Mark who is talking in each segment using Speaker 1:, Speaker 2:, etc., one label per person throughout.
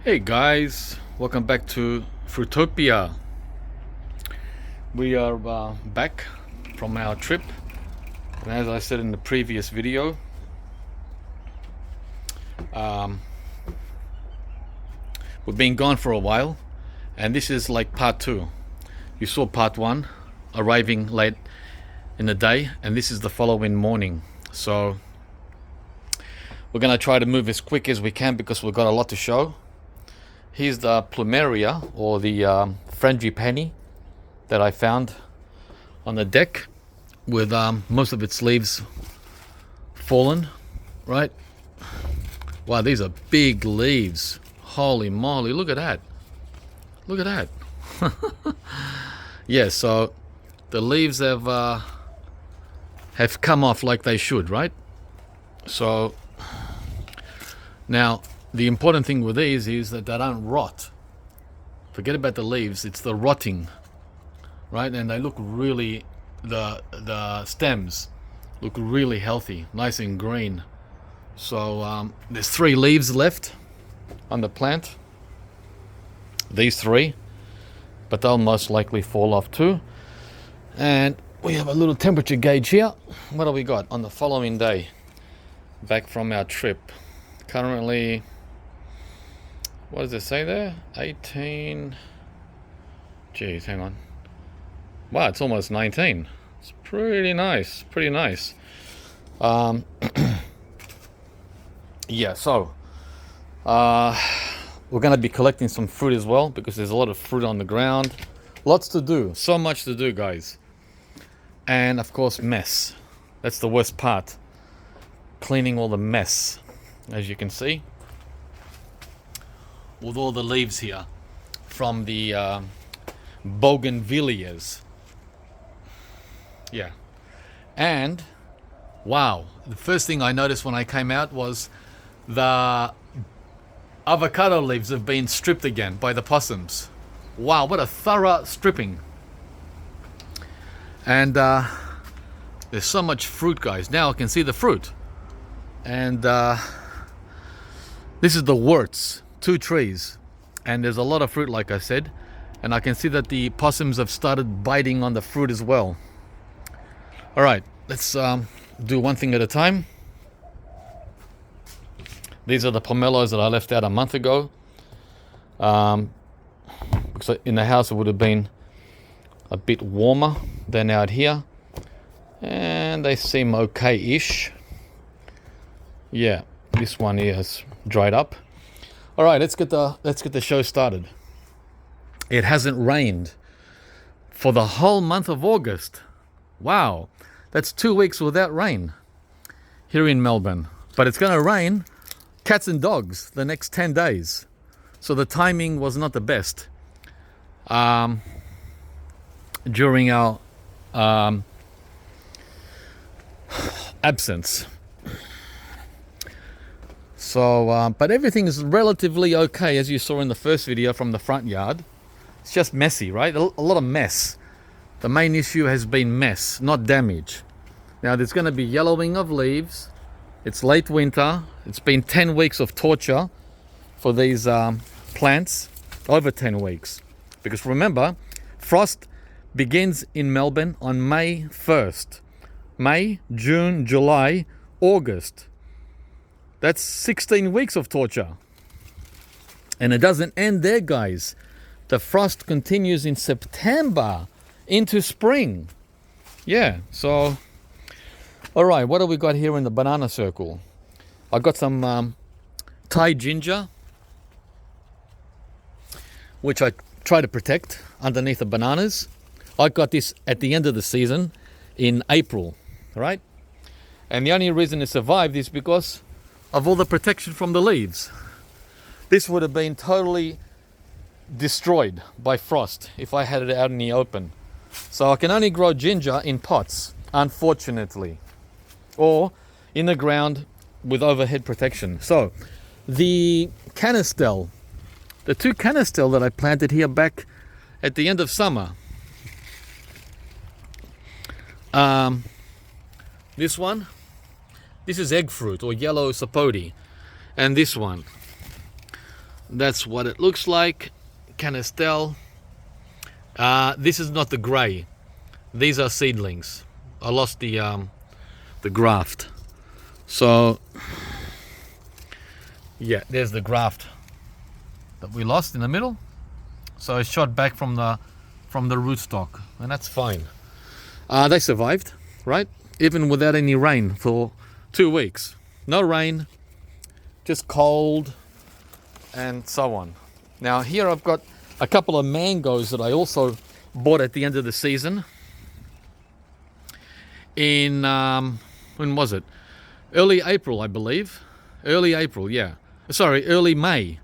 Speaker 1: Hey guys, welcome back to Fruitopia. We are back from our trip, and as I said in the previous video, we've been gone for a while, and this is like part two. You saw part one arriving late in the day, and this is the following morning. So we're gonna try to move as quick as we can because we've got a lot to show. Here's the plumeria, or the frangipani that I found on the deck with most of its leaves fallen, right? Wow, these are big leaves. Holy moly, look at that. Look at that. Yeah, so the leaves have come off like they should, right? So now the important thing with these is that they don't rot. Forget about the leaves, it's the rotting, right? And they look really, the stems look really healthy, nice and green. So there's 3 leaves left on the plant, these 3, but they'll most likely fall off too. And we have a little temperature gauge here. What do we got on the following day back from our trip? Currently, what does it say there? 18. Geez, hang on. Wow, it's almost 19. It's pretty nice. Pretty nice. Yeah, so we're going to be collecting some fruit as well because there's a lot of fruit on the ground. Lots to do. So much to do, guys. And of course, mess. That's the worst part. Cleaning all the mess, as you can see, with all the leaves here from the bougainvilleas. Yeah. And wow, the first thing I noticed when I came out was the avocado leaves have been stripped again by the possums. Wow, what a thorough stripping. And there's so much fruit, guys. Now I can see the fruit. And this is the wurts, 2 trees, and there's a lot of fruit, like I said, and I can see that the possums have started biting on the fruit as well. All right, let's do one thing at a time. These are the pomelos that I left out a month ago, because in the house it would have been a bit warmer than out here, and they seem okay-ish. Yeah, this one here has dried up. All right, let's get the show started. It hasn't rained for the whole month of August. Wow, that's 2 weeks without rain here in Melbourne. But it's going to rain cats and dogs the next 10 days. So the timing was not the best during our absence. So, but everything is relatively okay, as you saw in the first video from the front yard. It's just messy, right? A lot of mess. The main issue has been mess, not damage. Now, there's going to be yellowing of leaves. It's late winter. It's been 10 weeks of torture for these plants, over 10 weeks. Because remember, frost begins in Melbourne on May 1st. May, June, July, August. That's 16 weeks of torture. And it doesn't end there, guys. The frost continues in September into spring. Yeah, so, all right, what do we got here in the banana circle? I got some Thai ginger, which I try to protect underneath the bananas. I got this at the end of the season in April, right? And the only reason it survived is because of all the protection from the leaves. This would have been totally destroyed by frost if I had it out in the open. So I can only grow ginger in pots, unfortunately, or in the ground with overhead protection. So the canistel, the 2 canistel that I planted here back at the end of summer, this one, this is egg fruit or yellow sapote, and this one, That's what it looks like. Canestel. This is not the grey. These are seedlings. I lost the graft. So yeah, there's the graft that we lost in the middle. So it's shot back from the rootstock, and that's fine. They survived, right? Even without any rain for 2 weeks. No rain, just cold, and so on. Now here I've got a couple of mangoes that I also bought at the end of the season. In when was it? Early April, I believe. Early April, yeah. Sorry, early May.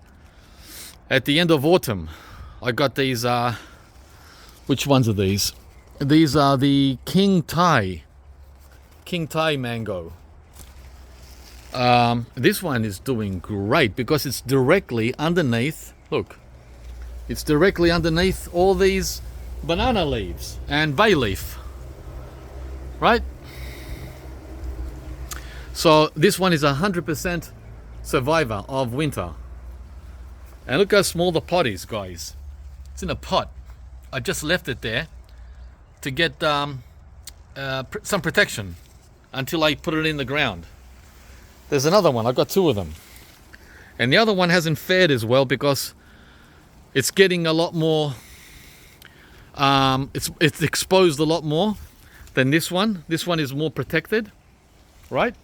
Speaker 1: At the end of autumn, I got these. Which ones are these? These are the King Thai mango. This one is doing great because it's directly underneath. Look, it's directly underneath all these banana leaves and bay leaf, right? So this one is 100% survivor of winter. And look how small the pot is, guys. It's in a pot. I just left it there to get some protection until I put it in the ground. There's another one. I've got 2 of them. And the other one hasn't fared as well because it's getting a lot more, it's exposed a lot more than this one. This one is more protected, right?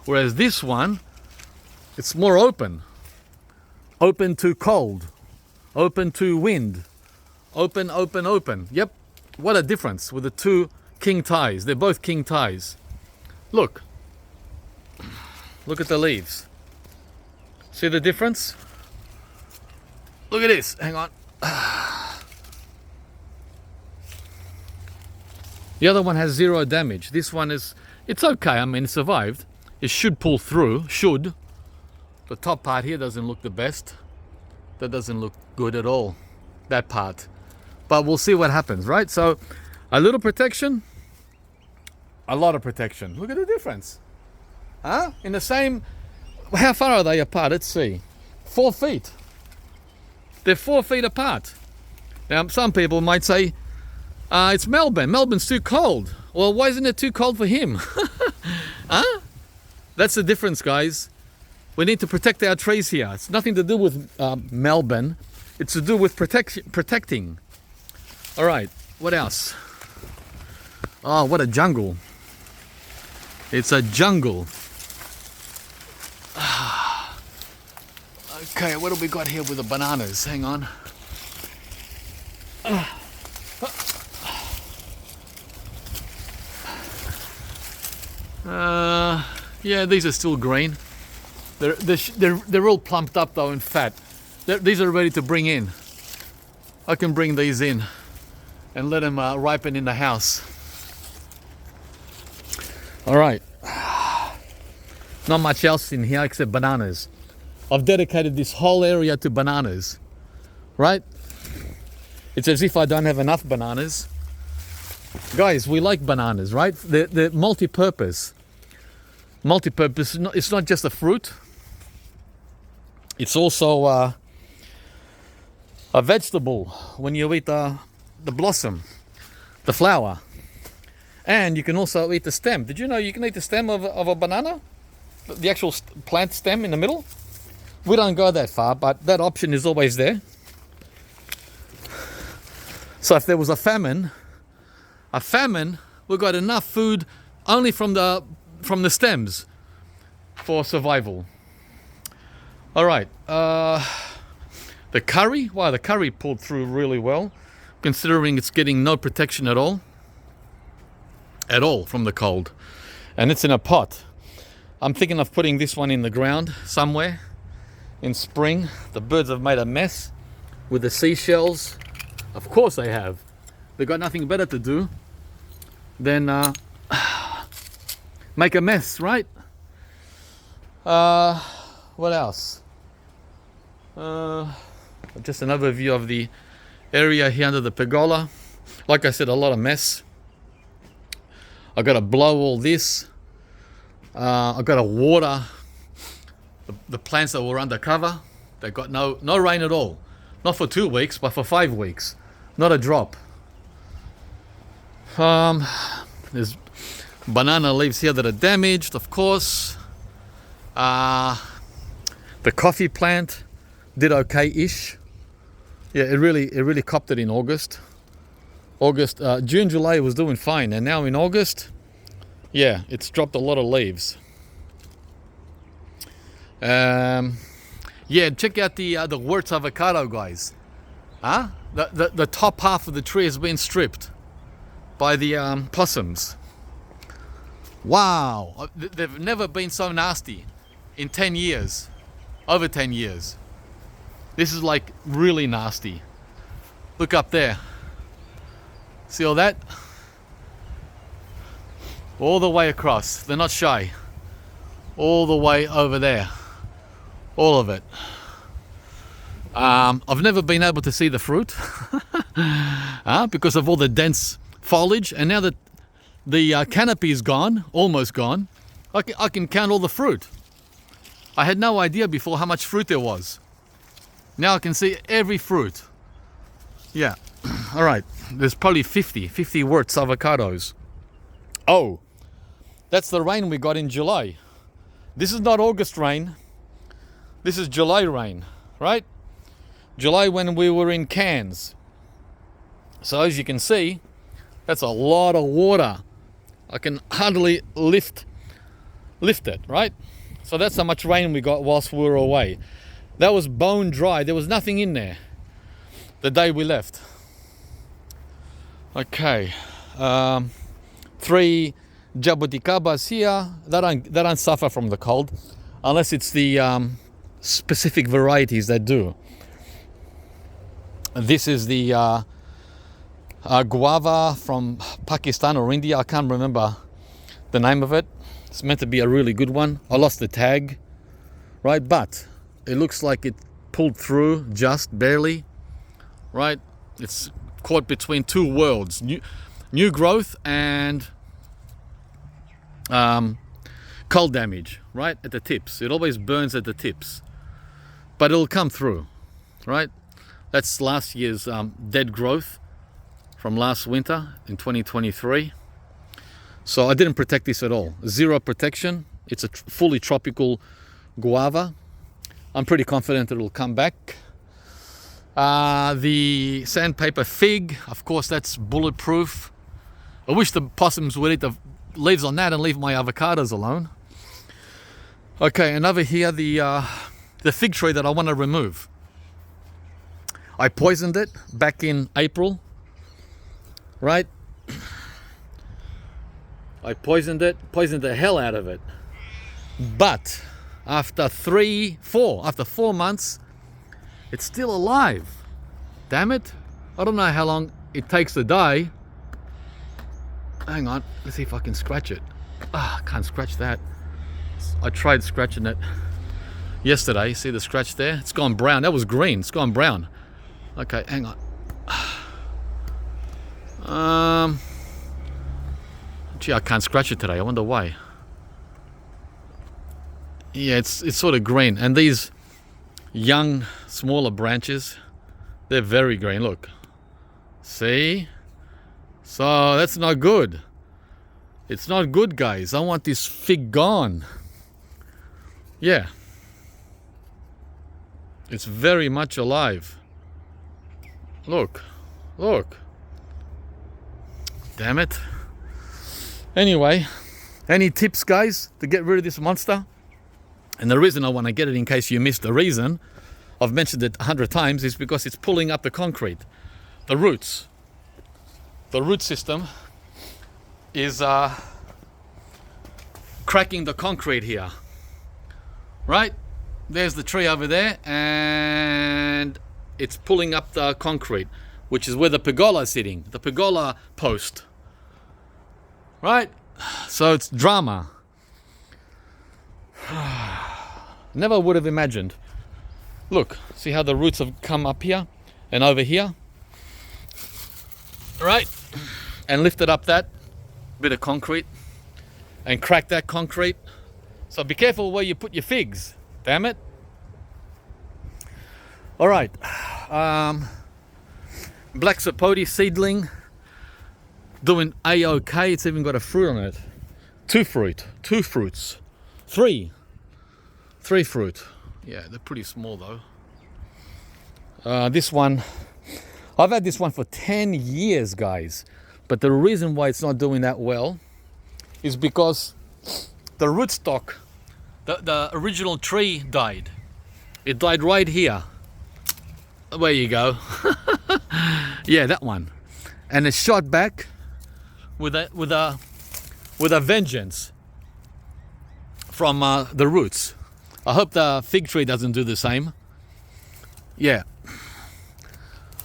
Speaker 1: Whereas this one, it's more open. Open to cold. Open to wind. Open. Yep. What a difference with the 2 King Thais. They're both King Thais. Look. Look at the leaves. See the difference? Look at this. Hang on. The other one has 0 damage. This one is, it's okay. I mean, it survived. It should pull through. Should. The top part here doesn't look the best. That doesn't look good at all. That part. But we'll see what happens, right? So, a little protection. A lot of protection. Look at the difference. Huh? In the same... How far are they apart? Let's see. 4 feet. They're 4 feet apart. Now, some people might say, it's Melbourne. Melbourne's too cold. Well, why isn't it too cold for him? Huh? That's the difference, guys. We need to protect our trees here. It's nothing to do with Melbourne. It's to do with protecting. All right. What else? Oh, what a jungle. It's a jungle. Okay, what do we got here with the bananas? Hang on. Yeah, these are still green. They're all plumped up though and fat. These are ready to bring in. I can bring these in and let them ripen in the house. All right. Not much else in here except bananas. I've dedicated this whole area to bananas, right? It's as if I don't have enough bananas. Guys, we like bananas, right? They're multi-purpose. Multi-purpose, it's not just a fruit. It's also a vegetable when you eat the blossom, the flower. And you can also eat the stem. Did you know you can eat the stem of a banana? The actual plant stem in the middle? We don't go that far, but that option is always there. So if there was a famine, we've got enough food only from the stems for survival. All right. The curry, wow, the curry pulled through really well, considering it's getting no protection at all from the cold. And it's in a pot. I'm thinking of putting this one in the ground somewhere in spring. The birds have made a mess with the seashells. Of course they have. They've got nothing better to do than make a mess, right? What else? Just an overview of the area here under the pergola. Like I said, a lot of mess. I've got to blow all this. I've got to water the plants that were under cover. They got no rain at all. Not for 2 weeks, but for 5 weeks. Not a drop. There's banana leaves here that are damaged, of course. The coffee plant did okay-ish. Yeah, it really copped it in August. June, July it was doing fine, and now in August, yeah, it's dropped a lot of leaves. Yeah, check out the Warmest avocado, guys. The top half of the tree has been stripped by the possums. Wow, they've never been so nasty in 10 years, over 10 years. This is like really nasty. Look up there. See all that? All the way across. They're not shy. All the way over there. All of it. I've never been able to see the fruit because of all the dense foliage, and now that the canopy is gone, almost gone, I can count all the fruit. I had no idea before how much fruit there was. Now I can see every fruit. Yeah. All right. There's probably 50 Warmest avocados. Oh, that's the rain we got in July. This is not August rain. This is July rain, right? July when we were in Cairns. So as you can see, that's a lot of water. I can hardly lift it, right? So that's how much rain we got whilst we were away. That was bone dry. There was nothing in there the day we left. Okay. 3 jabuticabas here. They don't suffer from the cold, unless it's the specific varieties that do. This is the guava from Pakistan or India. I can't remember the name of it. It's meant to be a really good one. I lost the tag, right? But it looks like it pulled through just barely, right? It's caught between two worlds, new growth and cold damage, right? At the tips. It always burns at the tips, but it'll come through, right? That's last year's dead growth from last winter in 2023. So I didn't protect this at all. Zero protection. It's a fully tropical guava. I'm pretty confident it'll come back. The sandpaper fig, of course, that's bulletproof. I wish the possums would eat the leaves on that and leave my avocados alone. Okay, and over here, the fig tree that I want to remove. I poisoned it back in April, right? I poisoned the hell out of it. But after 4 months, it's still alive. Damn it. I don't know how long it takes to die. Hang on, let's see if I can scratch it. I can't scratch that. I tried scratching it yesterday. See the scratch there? It's gone brown. That was green. It's gone brown. Okay, hang on. Gee, I can't scratch it today. I wonder why. Yeah, it's sort of green. And these young, smaller branches, they're very green. Look. See? So that's not good. It's not good, guys. I want this fig gone. Yeah. It's very much alive. Look. Look. Damn it. Anyway, any tips, guys, to get rid of this monster? And the reason I want to get it, in case you missed the reason, I've mentioned it 100 times, is because it's pulling up the concrete. The roots. The root system is cracking the concrete here. Right? There's the tree over there, and it's pulling up the concrete, which is where the pergola is sitting, the pergola post. Right? So it's drama. Never would have imagined. Look, see how the roots have come up here and over here? Right? And lifted up that bit of concrete and cracked that concrete. So be careful where you put your figs. Damn it. All right, black sapote seedling, doing a-okay. It's even got a fruit on it. Two fruits, three fruit. Yeah, they're pretty small though. This one, I've had this one for 10 years, guys. But the reason why it's not doing that well is because the rootstock, the original tree died. It died right here. There you go. Yeah, that one. And it shot back with a vengeance from the roots. I hope the fig tree doesn't do the same. Yeah.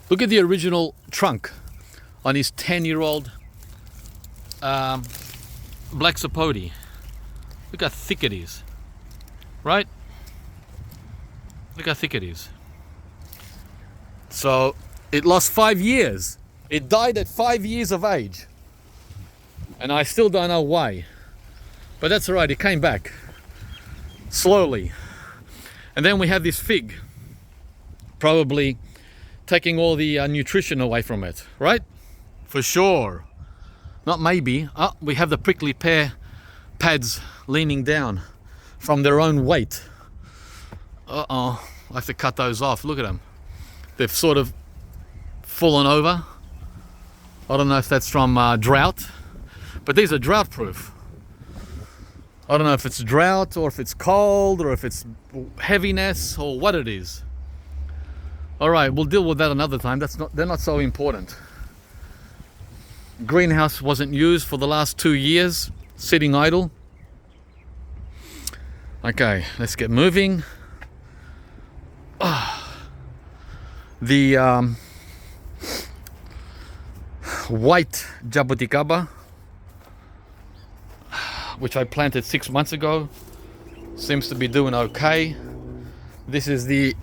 Speaker 1: Look at the original trunk on his 10-year-old black sapote. Look how thick it is. Right? Look how thick it is. So it lost 5 years. It died at 5 years of age. And I still don't know why. But that's all right, it came back. Slowly. And then we have this fig. Probably taking all the nutrition away from it, right? For sure. Not maybe. Oh, we have the prickly pear pads leaning down from their own weight. Uh-oh. I have to cut those off. Look at them. They've sort of fallen over. I don't know if that's from drought, but these are drought proof. I don't know if it's drought or if it's cold or if it's heaviness or what it is. All right, we'll deal with that another time. They're not so important. Greenhouse wasn't used for the last 2 years, sitting idle. Okay, let's get moving. The white jabuticaba, which I planted 6 months ago, seems to be doing okay. This is the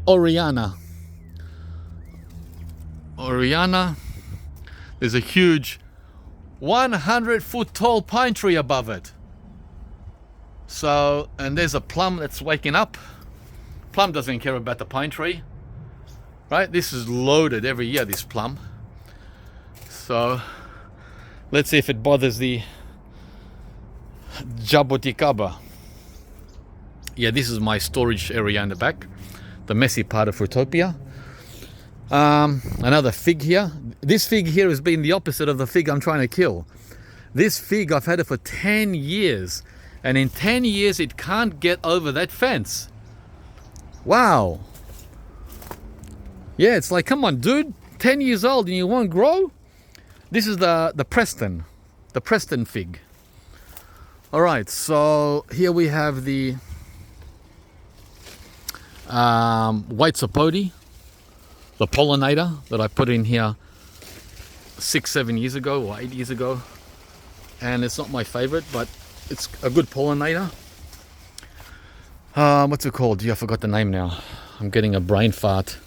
Speaker 1: Oriana. There's a huge 100-foot tall pine tree above it. So, and there's a plum that's waking up. Plum doesn't care about the pine tree, right? This is loaded every year, this plum. So let's see if it bothers the jabuticaba. Yeah, this is my storage area in the back, the messy part of Fruitopia. Another fig here. This fig here has been the opposite of the fig I'm trying to kill. This fig, I've had it for 10 years. And in 10 years, it can't get over that fence. Wow. Yeah, it's like, come on, dude. 10 years old and you won't grow? This is the Preston fig. All right, so here we have the white sapote, the pollinator that I put in here 6-7 years ago or 8 years ago. And it's not my favorite, but it's a good pollinator. What's it called? Yeah, I forgot the name now. I'm getting a brain fart.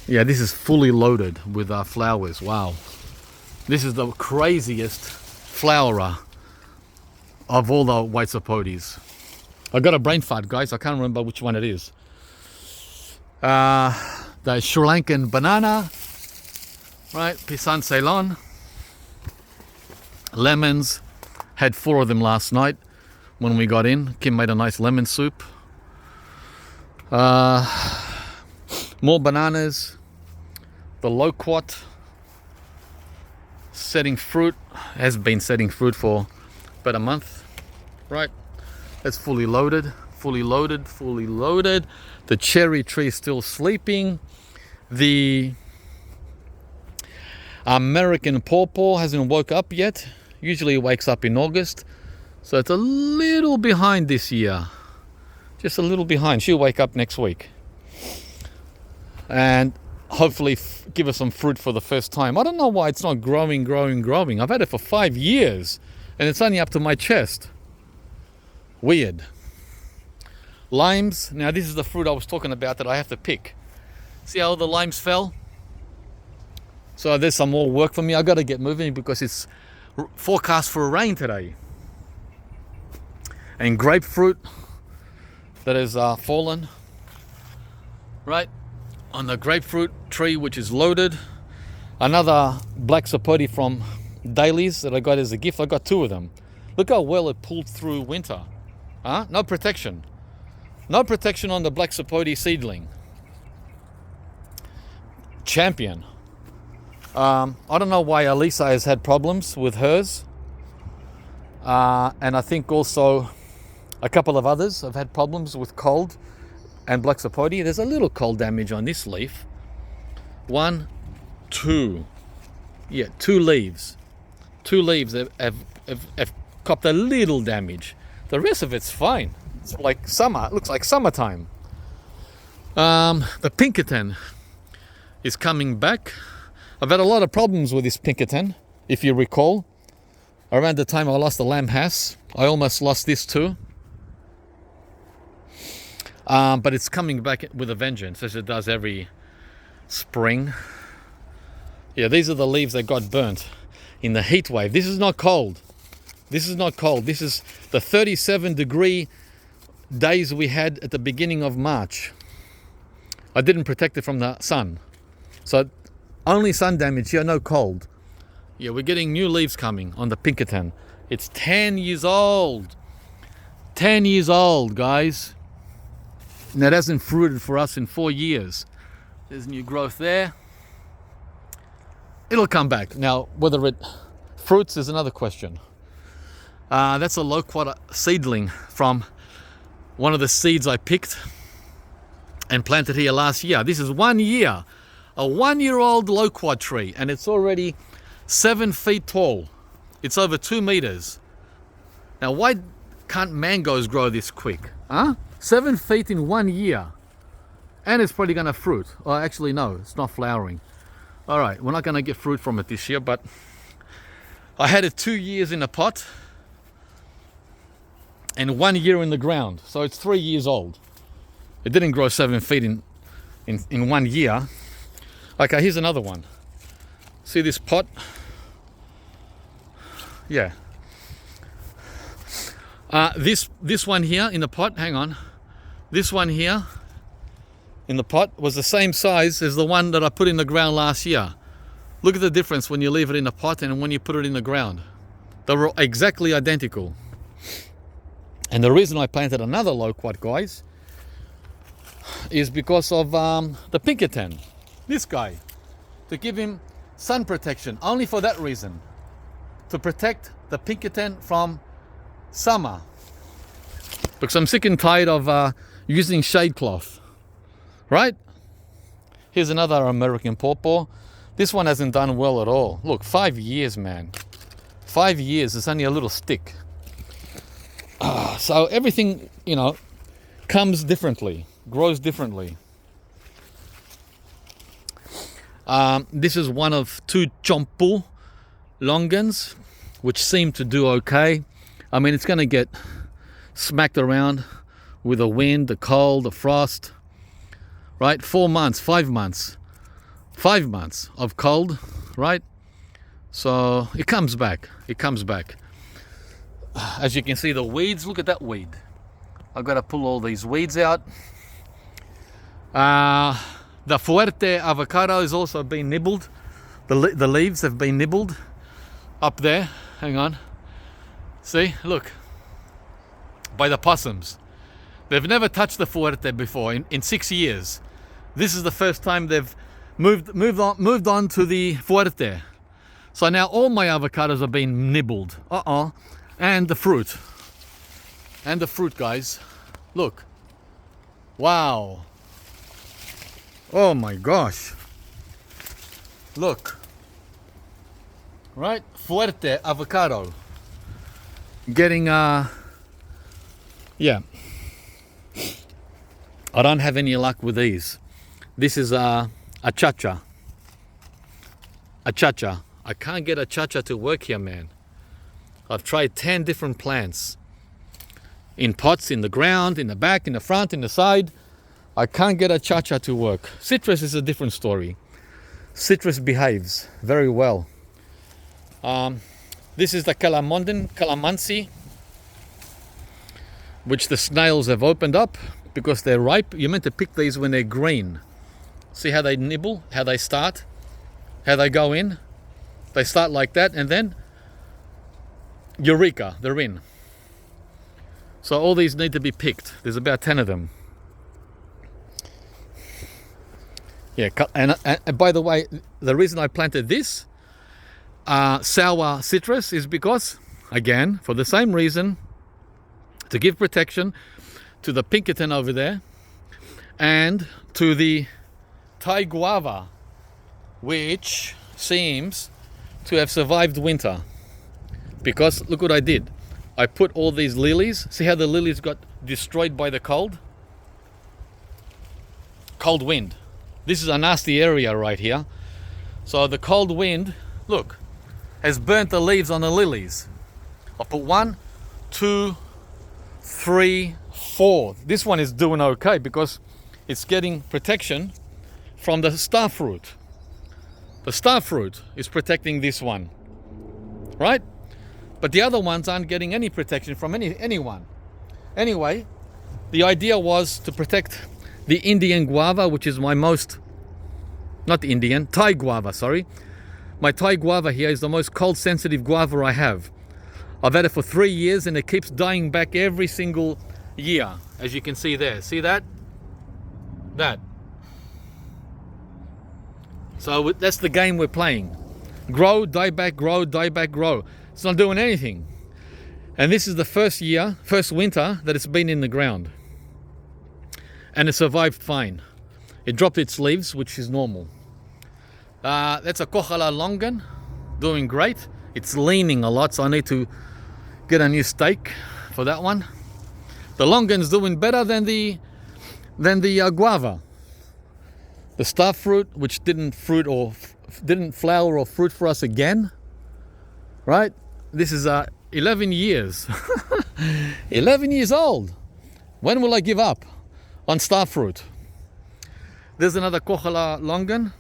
Speaker 1: Yeah, this is fully loaded with flowers. Wow. This is the craziest flowerer of all the white sapotes. I got a brain fart, guys. I can't remember which one it is. The Sri Lankan banana, right? Pisang Ceylon. Lemons. Had 4 of them last night when we got in. Kim made a nice lemon soup. More bananas. The loquat setting fruit, has been setting fruit for about a month, right? That's fully loaded. The cherry tree is still sleeping. The American pawpaw hasn't woke up yet. Usually it wakes up in August, so it's a little behind this year. Just a little behind. She'll wake up next week. And hopefully give us some fruit for the first time. I don't know why it's not growing. I've had it for 5 years, and it's only up to my chest. Weird. Limes. Now this is the fruit I was talking about that I have to pick. See how the limes fell? So there's some more work for me. I got to get moving because it's forecast for rain today. And grapefruit that has fallen, right, on the grapefruit tree, which is loaded. Another black sapote from Dailies that I got as a gift. I got 2 of them. Look how well it pulled through winter. Huh? No protection. No protection on the black sapote seedling. Champion. I don't know why Elisa has had problems with hers. And I think also a couple of others have had problems with cold and black sapote. There's a little cold damage on this leaf. 1, 2. Yeah, 2 leaves. 2 leaves have copped a little damage. The rest of it's fine. It's like summer. It looks like summertime. The Pinkerton is coming back. I've had a lot of problems with this Pinkerton, if you recall. Around the time I lost the lamb has, I almost lost this too. But it's coming back with a vengeance, as it does every spring. Yeah, these are the leaves that got burnt in the heat wave. This is not cold. This is not cold. This is the 37-degree days we had at the beginning of March. I didn't protect it from the sun. So only sun damage here, no cold. Yeah, we're getting new leaves coming on the Pinkerton. It's 10 years old. 10 years old, guys. And it hasn't fruited for us in 4 years. There's new growth there. It'll come back. Now, whether it fruits is another question. That's a loquat seedling from one of the seeds I picked and planted here last year. This is 1 year. A 1-year-old loquat tree, and it's already 7 feet tall. It's over 2 meters. Now, why can't mangoes grow this quick? Huh? 7 feet in 1 year. And it's probably going to fruit. Oh, actually, no, it's not flowering. All right, we're not going to get fruit from it this year, but I had it 2 years in a pot and 1 year in the ground. So it's 3 years old. It didn't grow 7 feet in 1 year. Okay, here's another one. See this pot? Yeah. This one here in the pot, hang on. This one here in the pot was the same size as the one that I put in the ground last year. Look at the difference when you leave it in a pot and when you put it in the ground. They were exactly identical. And the reason I planted another loquat, guys, is because of the Pinkerton. This guy, to give him sun protection, only for that reason, to protect the Pinkerton from summer, because I'm sick and tired of using shade cloth, right? Here's another American pawpaw. This one hasn't done well at all. Look, 5 years, man. 5 years, it's only a little stick. So everything, you know, comes differently, grows differently. This is one of 2 chompu longans, which seem to do okay. I mean, it's going to get smacked around with the wind, the cold, the frost, right? 4 months, 5 months, 5 months of cold, right? So it comes back. It comes back. As you can see, the weeds, look at that weed. I've got to pull all these weeds out. The Fuerte avocado is also being nibbled. The leaves have been nibbled up there. Hang on. See, look. By the possums. They've never touched the Fuerte before in 6 years. This is the first time they've moved on to the Fuerte. So now all my avocados are being nibbled. And the fruit. And the fruit, guys. Look. Wow. Oh my gosh. Look. Right? Fuerte avocado. Getting, yeah. I don't have any luck with these. This is a chacha. A chacha. I can't get a chacha to work here, man. I've tried 10 different plants. In pots, in the ground, in the back, in the front, in the side. I can't get a chacha to work. Citrus is a different story. Citrus behaves very well. This is the calamansi, which the snails have opened up because they're ripe. You're meant to pick these when they're green. See how they nibble, how they start, how they go in. They start like that, and then eureka, they're in. So all these need to be picked. There's about 10 of them. Yeah, and by the way, the reason I planted this sour citrus is because, again, for the same reason, to give protection to the Pinkerton over there and to the Thai guava, which seems to have survived winter. Because look what I did. I put all these lilies. See how the lilies got destroyed by the cold? Cold wind. This is a nasty area right here. So the cold wind, look, has burnt the leaves on the lilies. I put 1, 2, 3, 4. This one is doing okay because it's getting protection from the starfruit. The starfruit is protecting this one, right? But the other ones aren't getting any protection from anyone. Anyway, the idea was to protect the Indian guava, which is my most, not the Indian, Thai guava, sorry. My Thai guava here is the most cold sensitive guava I have. I've had it for 3 years and it keeps dying back every single year, as you can see there. See that? That. So that's the game we're playing. Grow, die back, grow, die back, grow. It's not doing anything. And this is the first winter that it's been in the ground. And it survived fine. It dropped its leaves, which is normal. That's a Kohala longan, doing great. It's leaning a lot, so I need to get a new stake for that one. The longan's doing better than the guava. The starfruit, which didn't flower or fruit for us again, right? This is 11 years. 11 years old. When will I give up on starfruit? There's another Kohala longan,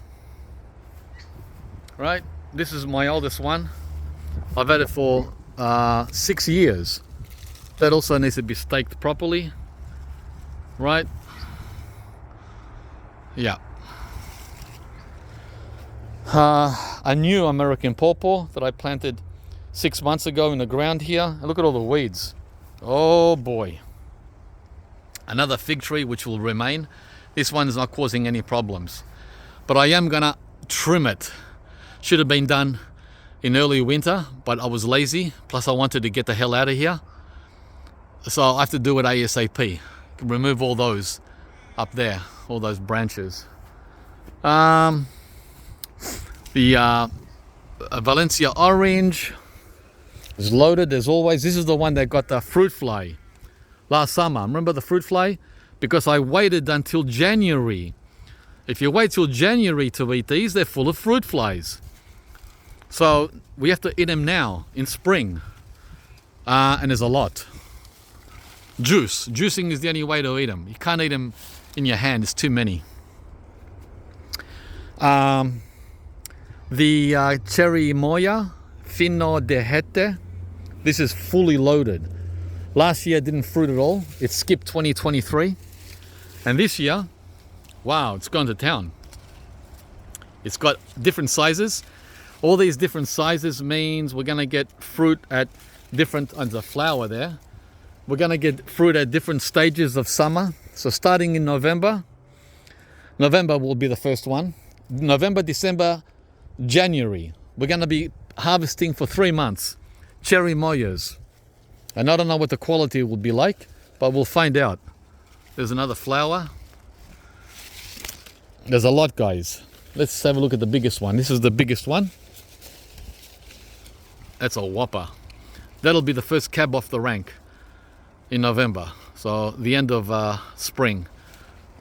Speaker 1: right? This is my oldest one. I've had it for 6 years. That also needs to be staked properly, right? Yeah. A new American pawpaw that I planted 6 months ago in the ground here. And look at all the weeds. Oh boy. Another fig tree which will remain. This one is not causing any problems. But I am gonna trim it. Should have been done in early winter, but I was lazy. Plus I wanted to get the hell out of here. So I have to do it ASAP. Remove all those up there, all those branches. The Valencia orange is loaded as always. This is the one that got the fruit fly last summer. Remember the fruit fly? Because I waited until January. If you wait till January to eat these, they're full of fruit flies. So we have to eat them now in spring. And there's a lot. Juicing is the only way to eat them. You can't eat them in your hand, it's too many. The cherry moya, fino de hete, this is fully loaded. Last year it didn't fruit at all. It skipped 2023. And this year, wow, it's gone to town. It's got different sizes. All these different sizes means we're gonna get fruit at different, there's a flower there. We're gonna get fruit at different stages of summer. So starting in November will be the first one. November, December, January. We're gonna be harvesting for 3 months. Cherry moyas. And I don't know what the quality will be like, but we'll find out. There's another flower. There's a lot, guys. Let's have a look at the biggest one. This is the biggest one. That's a whopper. That'll be the first cab off the rank in November. So the end of spring,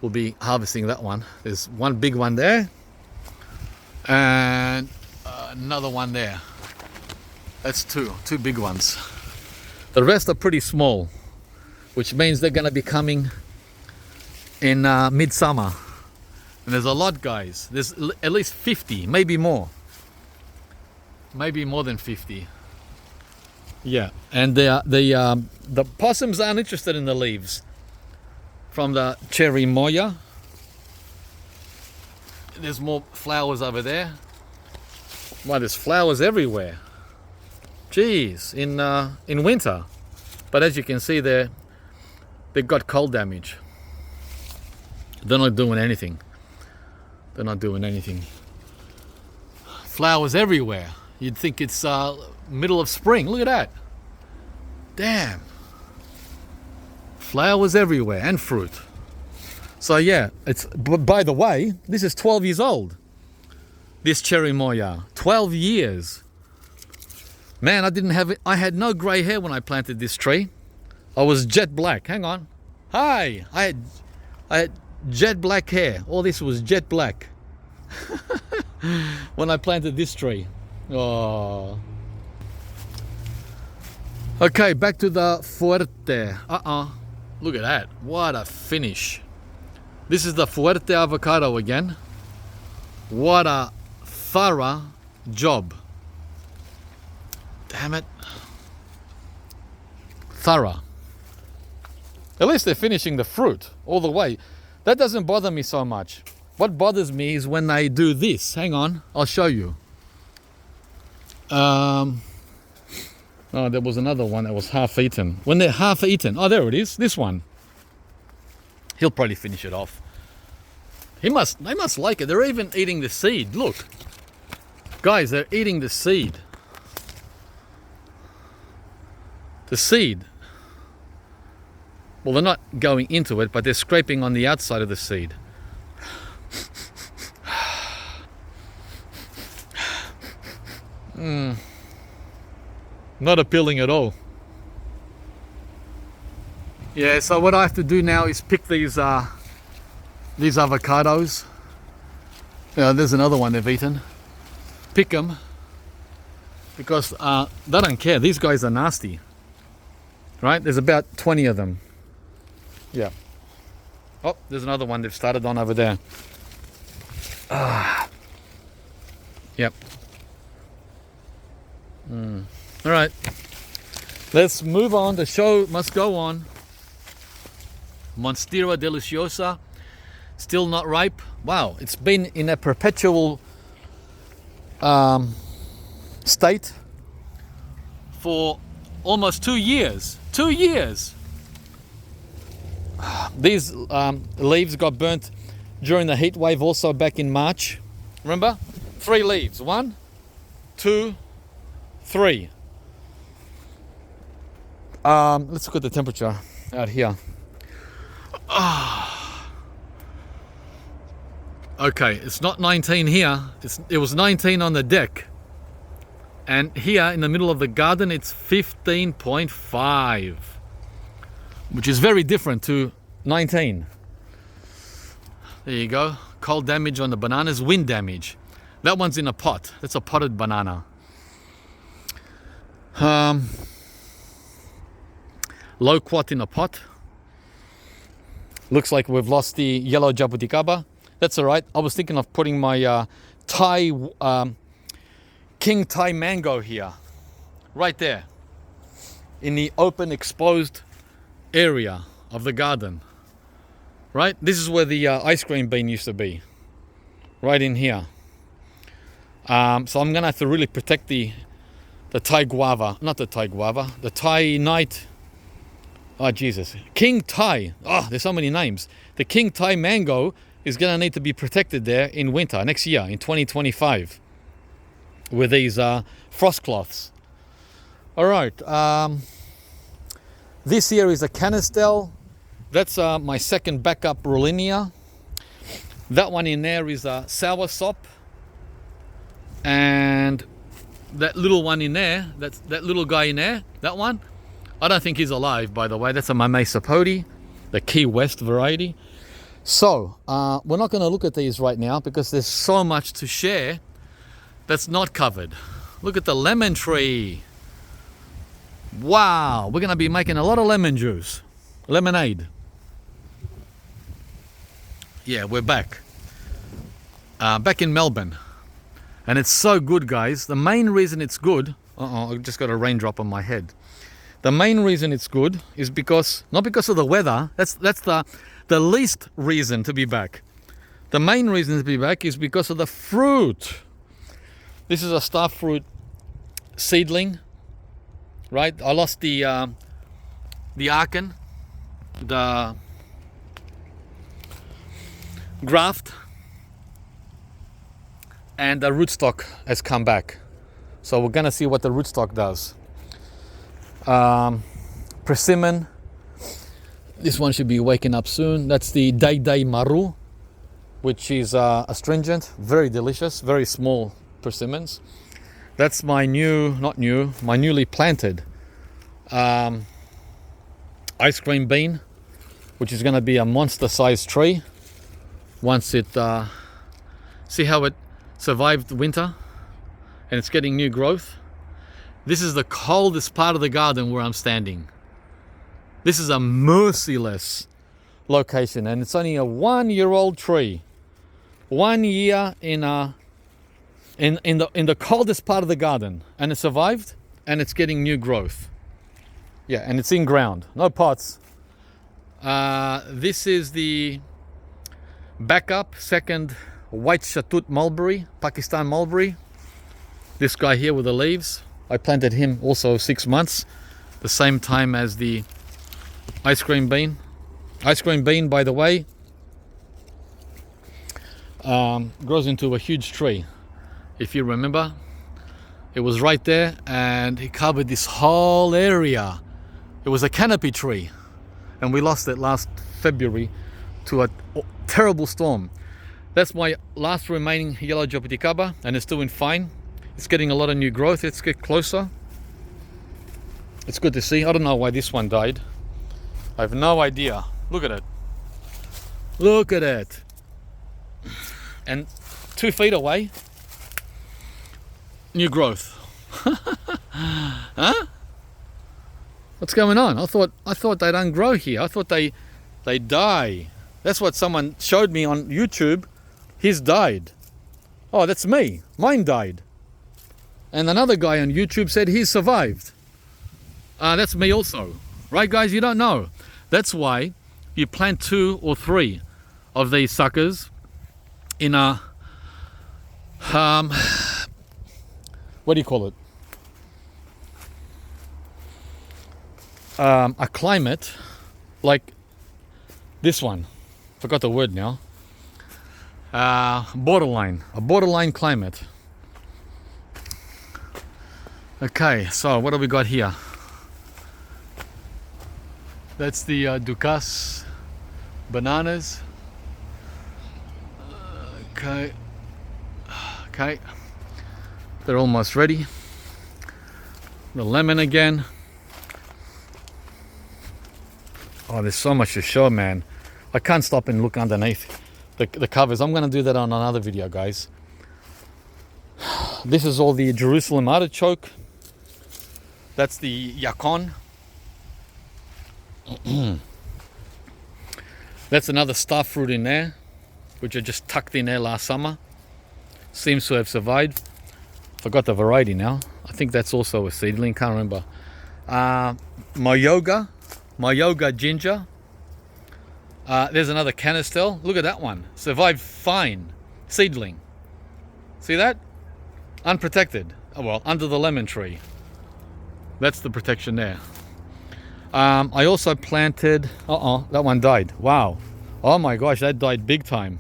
Speaker 1: we'll be harvesting that one. There's one big one there. And another one there. That's two big ones. The rest are pretty small, which means they're gonna be coming in midsummer. And there's a lot, guys. There's at least 50, maybe more. Maybe more than 50. Yeah, and the possums aren't interested in the leaves from the cherry moya. There's more flowers over there. Wow, there's flowers everywhere. Jeez, in winter. But as you can see, they've got cold damage. They're not doing anything. They're not doing anything. Flowers everywhere. You'd think it's middle of spring. Look at that. Damn. Flowers everywhere and fruit. So yeah, by the way, this is 12 years old. This cherry moya, 12 years. Man, I had no grey hair when I planted this tree. I was jet black. Hang on. Hi. I had jet black hair. All this was jet black. When I planted this tree. Oh. Okay, back to the Fuerte. Look at that. What a finish. This is the Fuerte avocado again. What a thorough job. Damn it. Thorough. At least they're finishing the fruit all the way. That doesn't bother me so much. What bothers me is when they do this. Hang on, I'll show you. Oh, there was another one that was half eaten. When they're half eaten. Oh, there it is. This one. He'll probably finish it off. They must like it. They're even eating the seed. Look. Guys, they're eating the seed. The seed. Well, they're not going into it, but they're scraping on the outside of the seed. Not appealing at all. Yeah, so what I have to do now is pick these avocados. There's another one they've eaten. Pick them because they don't care. These guys are nasty. Right? There's about 20 of them. Yeah. Oh, there's another one they've started on over there. Yep. All right. Let's move on. The show must go on. Monstera deliciosa. Still not ripe. Wow, it's been in a perpetual state for almost 2 years. 2 years. These leaves got burnt during the heat wave also back in March. Remember? 3 leaves. 1, 2, 3. Let's look at the temperature out here. Okay, it's not 19 here. It was 19 on the deck. And here in the middle of the garden, it's 15.5. Which is very different to 19. There you go. Cold damage on the bananas, wind damage. That one's in a pot. That's a potted banana. Loquat in a pot. Looks like we've lost the yellow jabuticaba. That's all right. I was thinking of putting my king Thai mango here. Right there. In the open, exposed area of the garden. Right? This is where the ice cream bean used to be. Right in here. So I'm going to have to really protect the Thai guava. Not the Thai guava. The Thai night. Oh, Jesus. King Thai. Oh, there's so many names. The King Thai mango is going to need to be protected there in winter, next year, in 2025. With these frost cloths. All right. This here is a canistel. That's my second backup Rollinia. That one in there is a sour sop. And that little one in there, that little guy in there, that one, I don't think he's alive, by the way. That's a Mamey Sapodi, the Key West variety. So, we're not going to look at these right now because there's so much to share that's not covered. Look at the lemon tree. Wow, we're going to be making a lot of lemon juice. Lemonade. Yeah, we're back. Back in Melbourne. And it's so good, guys. The main reason it's good I just got a raindrop on my head. The main reason it's good is because, not because of the weather, that's the least reason to be back. The main reason to be back is because of the fruit. This is a star fruit seedling, right? I lost the archen, the graft, and the rootstock has come back. So we're gonna see what the rootstock does. Persimmon, this one should be waking up soon. That's the Dai Dai Maru, which is astringent, very delicious, very small persimmons. That's my my newly planted ice cream bean, which is gonna be a monster-sized tree once it, see how it survived winter and it's getting new growth. This is the coldest part of the garden where I'm standing. This is a merciless location, and it's only a 1-year-old tree. 1 year in the coldest part of the garden, and it survived, and it's getting new growth. Yeah, and it's in ground, no pots. This is the backup second white shatut mulberry, Pakistan mulberry. This guy here with the leaves, I planted him also 6 months, the same time as the ice cream bean. Ice cream bean, by the way, grows into a huge tree. If you remember, it was right there and it covered this whole area. It was a canopy tree, and we lost it last February to a terrible storm. That's my last remaining yellow Jabuticaba, and it's doing fine. It's getting a lot of new growth. Let's get closer. It's good to see. I don't know why this one died. I have no idea. Look at it. Look at it. And 2 feet away, new growth. Huh? What's going on? I thought they'd ungrow here. I thought they die. That's what someone showed me on YouTube. His died. Oh, that's me. Mine died. And another guy on YouTube said he survived. That's me also. Right, guys? You don't know. That's why you plant 2 or 3 of these suckers in a, what do you call it? A climate like this one. Forgot the word now. A borderline climate. Okay, so what do we got here? That's the Dukas bananas. Okay, they're almost ready. The lemon again. Oh, there's so much to show, man. I can't stop and look underneath the covers. I'm going to do that on another video, guys. This is all the Jerusalem artichoke. That's the yakon. That's another star fruit in there, which I just tucked in there last summer. Seems to have survived. Forgot the variety now. I think that's also a seedling, can't remember. Mayoga ginger. There's another canistel. Look at that one. Survived fine. Seedling. See that? Unprotected. Oh, well, under the lemon tree. That's the protection there. I also planted... that one died. Wow. Oh my gosh, that died big time.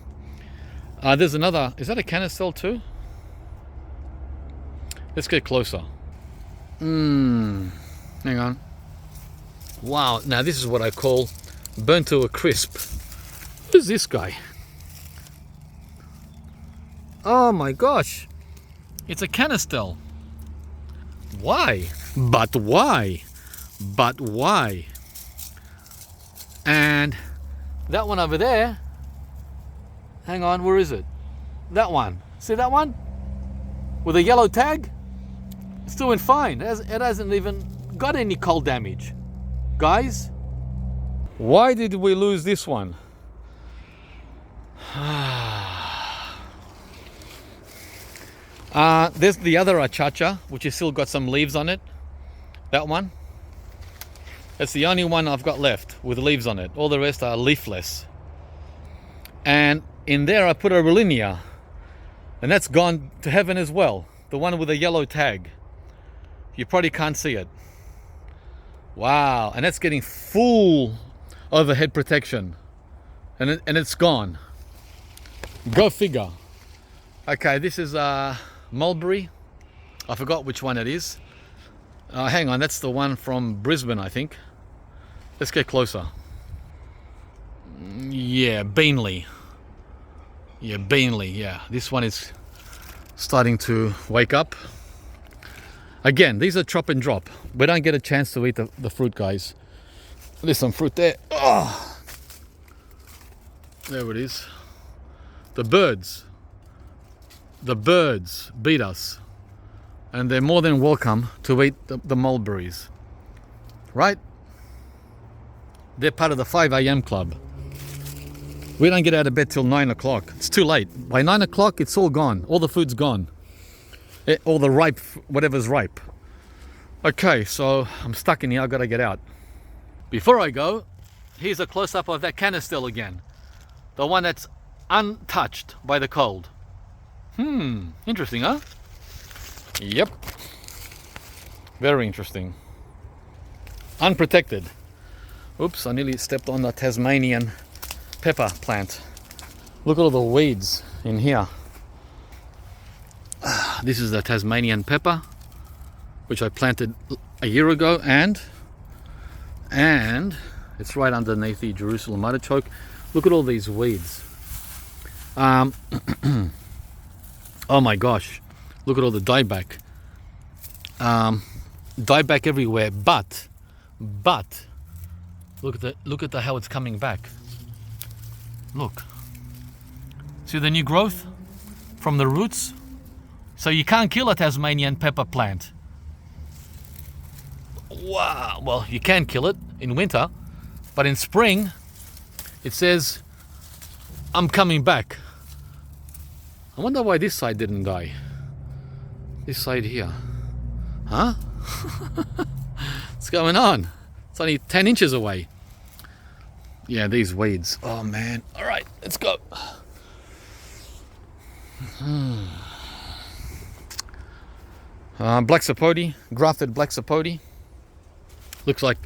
Speaker 1: There's another... Is that a canistel too? Let's get closer. Hang on. Wow, now this is what I call burnt to a crisp. Who's this guy? Oh my gosh. It's a canistel. Why? But why? But why? And that one over there, hang on, where is it? That one. See that one? With a yellow tag? It's doing fine. It hasn't even got any cold damage. Guys, why did we lose this one? There's the other achacha, which has still got some leaves on it. That one. That's the only one I've got left with leaves on it. All the rest are leafless. And in there I put a Rollinia, and that's gone to heaven as well. The one with the yellow tag. You probably can't see it. Wow, and that's getting full overhead protection. And it's gone. Go figure. Okay, this is mulberry. I forgot which one it is. Hang on, that's the one from Brisbane, I think. Let's get closer. Yeah, Beanley. Yeah, Beanley, yeah. This one is starting to wake up. Again, these are chop and drop. We don't get a chance to eat the fruit, guys. There's some fruit there. Oh, there it is. The birds beat us. And they're more than welcome to eat the mulberries. Right? They're part of the 5 a.m. club. We don't get out of bed till 9 o'clock. It's too late. By 9 o'clock, it's all gone. All the food's gone. All the ripe, whatever's ripe. Okay, so I'm stuck in here. I've got to get out. Before I go, here's a close-up of that canistel again. The one that's untouched by the cold. Interesting, huh? Yep. Very interesting. Unprotected. Oops, I nearly stepped on the Tasmanian pepper plant. Look at all the weeds in here. This is the Tasmanian pepper, which I planted a year ago, and it's right underneath the Jerusalem artichoke. Look at all these weeds. Oh my gosh, look at all the dieback. Dieback everywhere, but look at how it's coming back. Look, see the new growth from the roots? So you can't kill a Tasmanian pepper plant. Wow, well, you can kill it in winter, but in spring it says, I'm coming back. I wonder why this side didn't die. This side here. Huh? What's going on? It's only 10 inches away. Yeah, these weeds. Oh man. All right, let's go. Black sapote, grafted black sapote. Looks like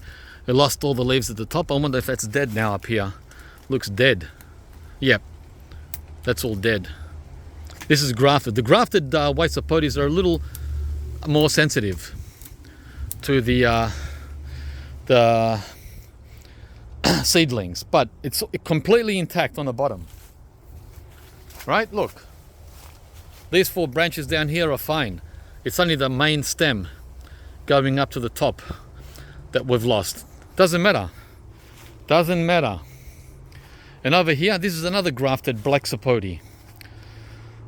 Speaker 1: it lost all the leaves at the top. I wonder if that's dead now up here. Looks dead. Yep, that's all dead. This is grafted. The grafted white sapotes are a little more sensitive to the seedlings, but it's completely intact on the bottom. Right? Look. These 4 branches down here are fine. It's only the main stem going up to the top that we've lost. Doesn't matter. Doesn't matter. And over here, this is another grafted black sapote,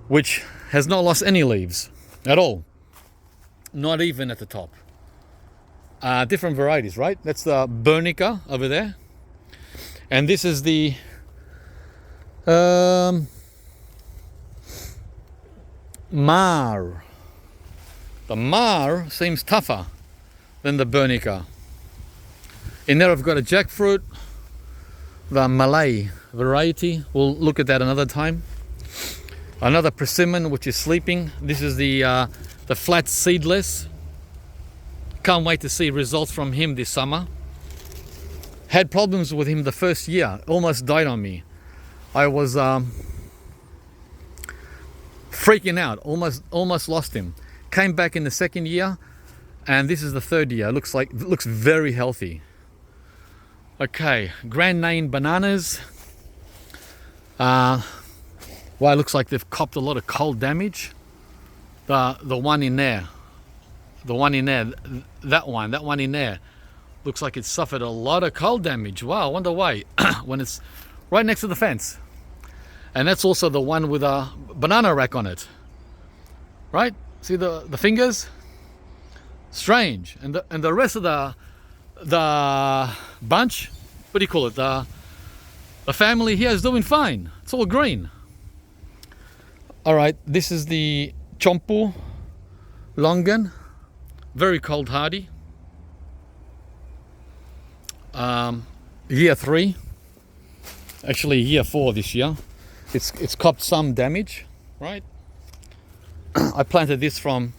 Speaker 1: which has not lost any leaves at all. Not even at the top. Different varieties, right? That's the Bernica over there. And this is the Mar. The Mar seems tougher than the Bernica. In there I've got a jackfruit, the Malay variety. We'll look at that another time. Another persimmon which is sleeping. This is the flat seedless. Can't wait to see results from him this summer. Had problems with him the first year. Almost died on me. I was freaking out. Almost lost him. Came back in the second year, and this is the third year. Looks very healthy. Okay, Grand Nain bananas. Well, it looks like they've copped a lot of cold damage. The one in there, that one in there, looks like it suffered a lot of cold damage. Wow, I wonder why. When it's right next to the fence. And that's also the one with a banana rack on it. Right? See the fingers? Strange. And the rest of the bunch, what do you call it? The family here is doing fine. It's all green. All right, this is the Chompu, Longan, very cold hardy. Year 3, actually year 4 this year. It's copped some damage, right? I planted this from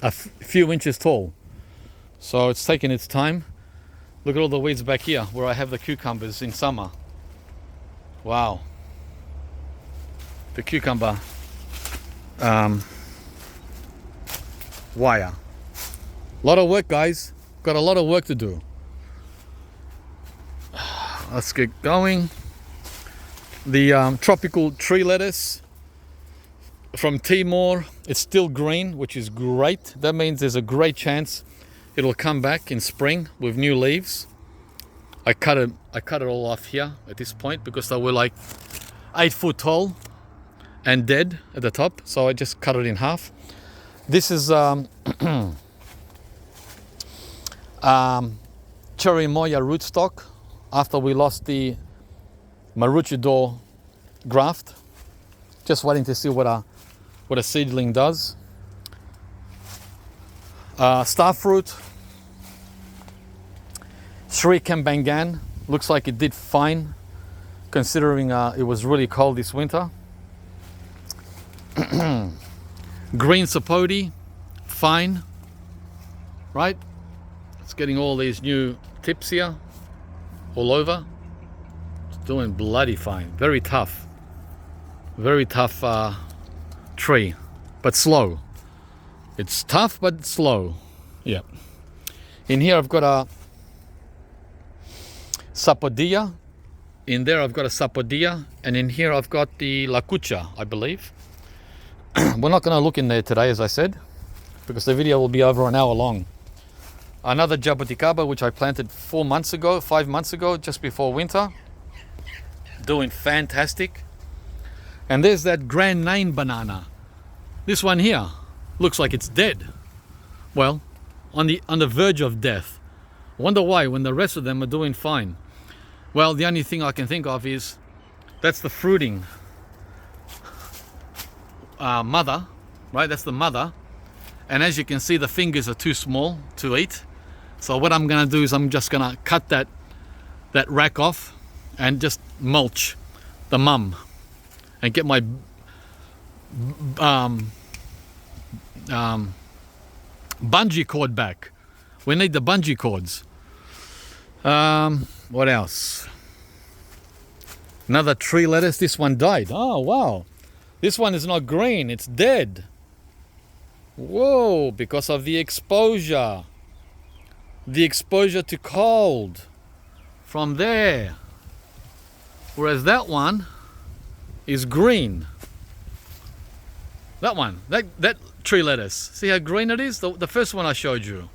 Speaker 1: a few inches tall, so it's taken its time. Look at all the weeds back here where I have the cucumbers in summer. Wow. The cucumber wire. A lot of work, guys. Got a lot of work to do. Let's get going. The tropical tree lettuce from Timor, it's still green, which is great. That means there's a great chance it'll come back in spring with new leaves. I cut it all off here at this point because they were like 8 foot tall and dead at the top, so I just cut it in half. This is Cherimoya rootstock after we lost the Maroochydore graft. Just waiting to see what a seedling does. Starfruit, Sri Kembangan, looks like it did fine considering it was really cold this winter. Green sapote, fine, right? It's getting all these new tips here all over. It's doing bloody fine. Very tough tree, but slow. It's tough but slow. Yeah. In here I've got a sapodilla. In there I've got a sapodilla, and in here I've got the lakucha, I believe. We're not going to look in there today, as I said, because the video will be over an hour long. Another jabuticaba, which I planted 5 months ago, just before winter. Doing fantastic. And there's that Grand Nain banana. This one here looks like it's dead. Well, on the verge of death. I wonder why when the rest of them are doing fine. Well, the only thing I can think of is that's the fruiting mother, right? That's the mother. And as you can see, the fingers are too small to eat. So what I'm going to do is I'm just going to cut that rack off and just mulch the mum and get my bungee cord back. We need the bungee cords. What else? Another tree lettuce. This one died. Oh, wow. This one is not green. It's dead. Whoa, because of the exposure. The exposure to cold from there. Whereas that one is green. That one, that tree lettuce. See how green it is? The first one I showed you.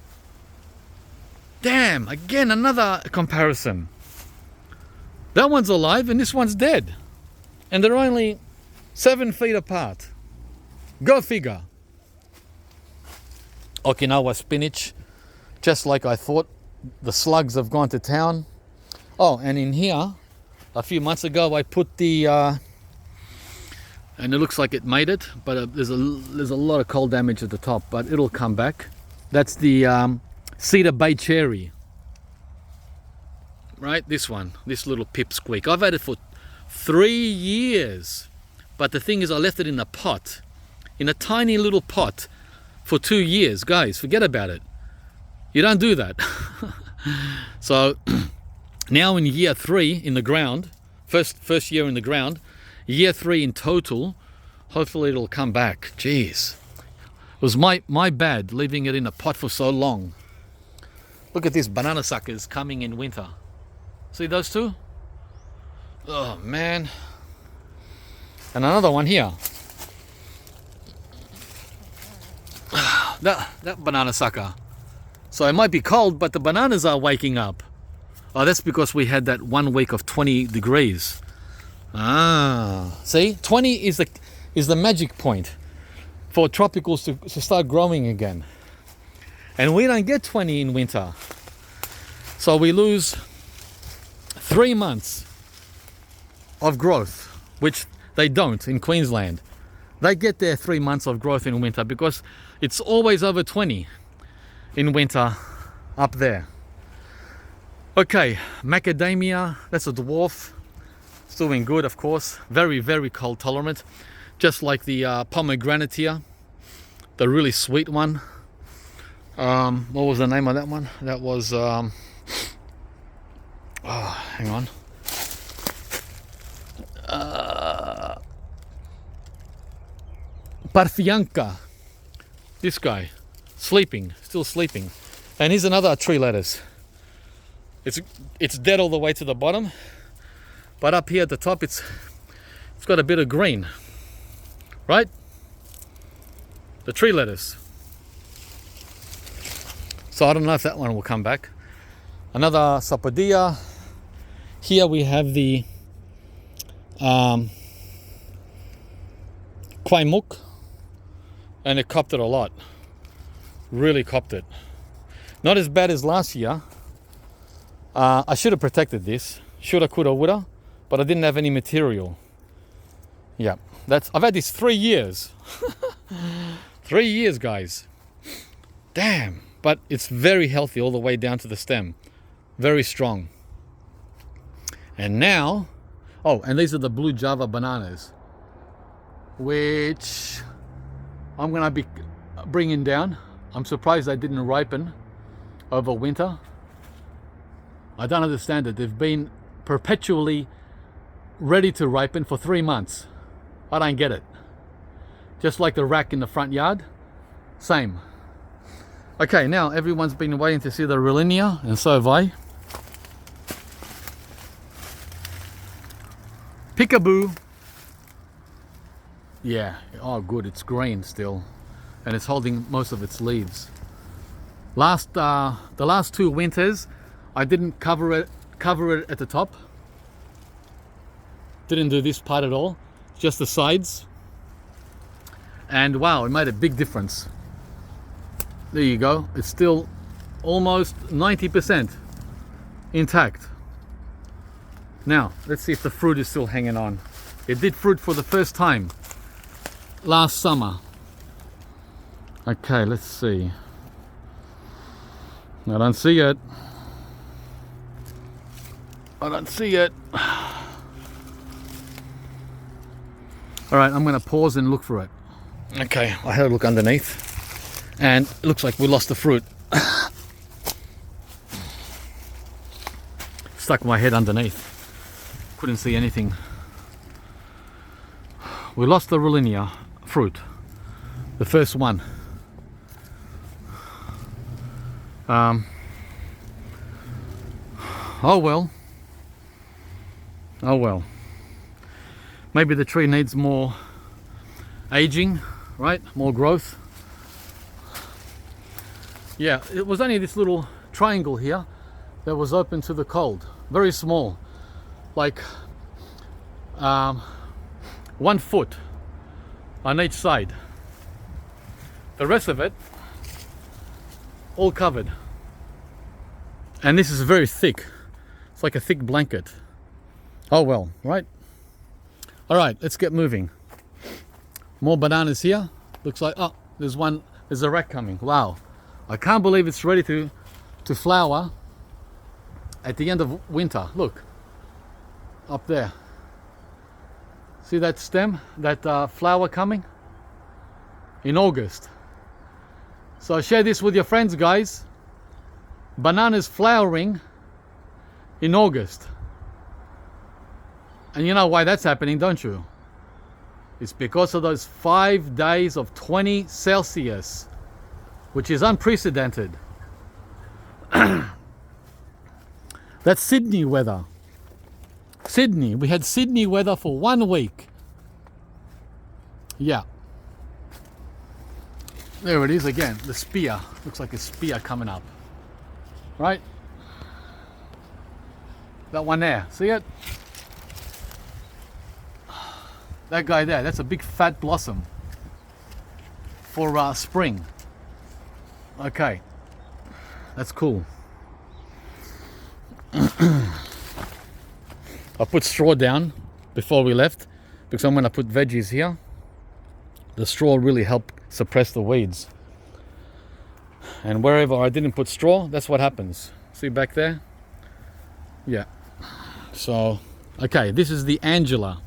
Speaker 1: Damn, again, another comparison. That one's alive and this one's dead. And they're only 7 feet apart. Go figure. Okinawa spinach, just like I thought. The slugs have gone to town. Oh, and in here, a few months ago, I put the, and it looks like it made it, but there's a lot of cold damage at the top, but it'll come back. That's the Cedar Bay cherry. Right, this one, this little pipsqueak. I've had it for 3 years. But the thing is, I left it in a pot, in a tiny little pot for 2 years. Guys, forget about it. You don't do that. So now in year 3 in the ground, first year in the ground, year 3 in total, hopefully it'll come back. Jeez. It was my bad leaving it in a pot for so long. Look at these banana suckers coming in winter. See those two? Oh, man. And another one here. That banana sucker. So it might be cold, but the bananas are waking up. Oh, that's because we had that 1 week of 20 degrees. Ah, see? 20 is the magic point for tropicals to start growing again. And we don't get 20 in winter. So we lose 3 months of growth, which they don't in Queensland. They get their 3 months of growth in winter because it's always over 20 in winter up there. Okay, macadamia, that's a dwarf. It's doing good, of course. Very, very cold tolerant. Just like the pomegranate here, the really sweet one. What was the name of that one? That was, hang on. Parfianca. This guy, sleeping, still sleeping. And here's another tree lettuce. It's dead all the way to the bottom, but up here at the top it's got a bit of green, right? The tree lettuce. So I don't know if that one will come back. Another sapodilla. Here we have the quaimuk, and it copped it a lot. Really copped it. Not as bad as last year. I should have protected this. Shoulda, coulda, woulda, but I didn't have any material. Yeah, I've had this 3 years. 3 years, guys. Damn. But it's very healthy all the way down to the stem. Very strong. And now, oh, and these are the blue Java bananas, which I'm gonna be bringing down. I'm surprised they didn't ripen over winter. I don't understand it. They've been perpetually ready to ripen for 3 months. I don't get it. Just like the rack in the front yard, same. Okay, now everyone's been waiting to see the Rollinia, and so have I. Peekaboo. Yeah, oh good, it's green still. And it's holding most of its leaves. The last 2 winters, I didn't cover it at the top. Didn't do this part at all, just the sides. And wow, it made a big difference. There you go. It's still almost 90% intact. Now, let's see if the fruit is still hanging on. It did fruit for the first time last summer. Okay, let's see. I don't see it. I don't see it. All right, I'm going to pause and look for it. Okay, I had a look underneath. And it looks like we lost the fruit. Stuck my head underneath. Couldn't see anything. We lost the Rollinia fruit. The first one. Oh well. Oh well. Maybe the tree needs more aging, right? More growth. Yeah, it was only this little triangle here that was open to the cold. Very small, like 1 foot on each side. The rest of it, all covered. And this is very thick. It's like a thick blanket. Oh well, right? All right, let's get moving. More bananas here. Looks like, oh, there's a rack coming. Wow. I can't believe it's ready to flower at the end of winter. Look, up there. See that stem, that flower coming? In August. So share this with your friends, guys. Bananas flowering in August. And you know why that's happening, don't you? It's because of those 5 days of 20 Celsius. Which is unprecedented. That's Sydney weather. Sydney. We had Sydney weather for 1 week. Yeah. There it is again. The spear. Looks like a spear coming up. Right? That one there. See it? That guy there. That's a big fat blossom. For spring. Okay, that's cool. I put straw down before we left because I'm going to put veggies here. The straw really helped suppress the weeds. And wherever I didn't put straw, that's what happens. See back there? Yeah. So, okay, this is the Angela.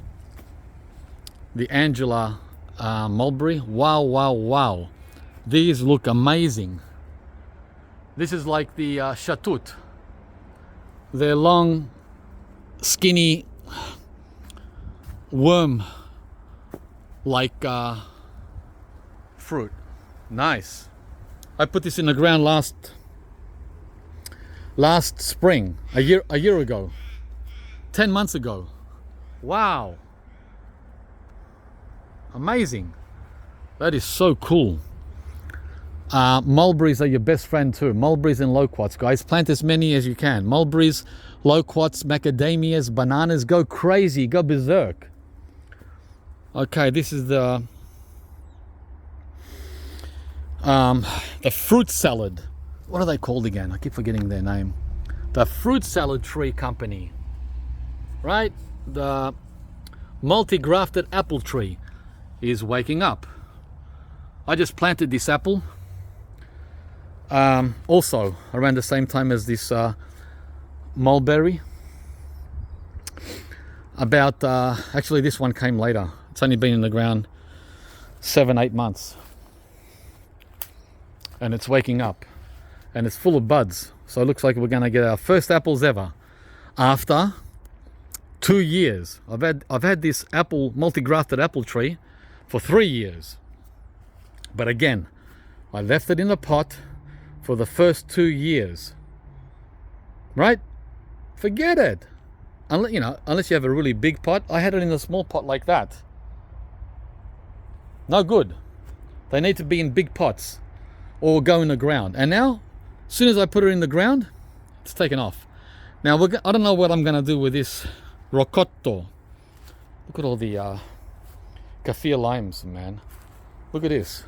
Speaker 1: The Angela mulberry. Wow, wow, wow. These look amazing. This is like the shatut. They're long, skinny, worm-like fruit. Nice. I put this in the ground last spring, a year ago, 10 months ago. Wow. Amazing. That is so cool. Mulberries are your best friend too. Mulberries and loquats, guys. Plant as many as you can. Mulberries, loquats, macadamias, bananas. Go crazy. Go berserk. Okay, this is the fruit salad. What are they called again? I keep forgetting their name. The fruit salad tree company. Right? The multi-grafted apple tree is waking up. I just planted this apple. Also around the same time as this mulberry. About actually this one came later. It's only been in the ground 7-8 months, and it's waking up, and it's full of buds. So it looks like we're gonna get our first apples ever after 2 years. I've had this apple, multi-grafted apple tree for 3 years, but again, I left it in a pot for the first 2 years. Right? Forget it. Unless you have a really big pot. I had it in a small pot like that. No good. They need to be in big pots or go in the ground. And now, as soon as I put it in the ground, it's taken off. Now, I don't know what I'm going to do with this rocotto. Look at all the kaffir limes, man. Look at this.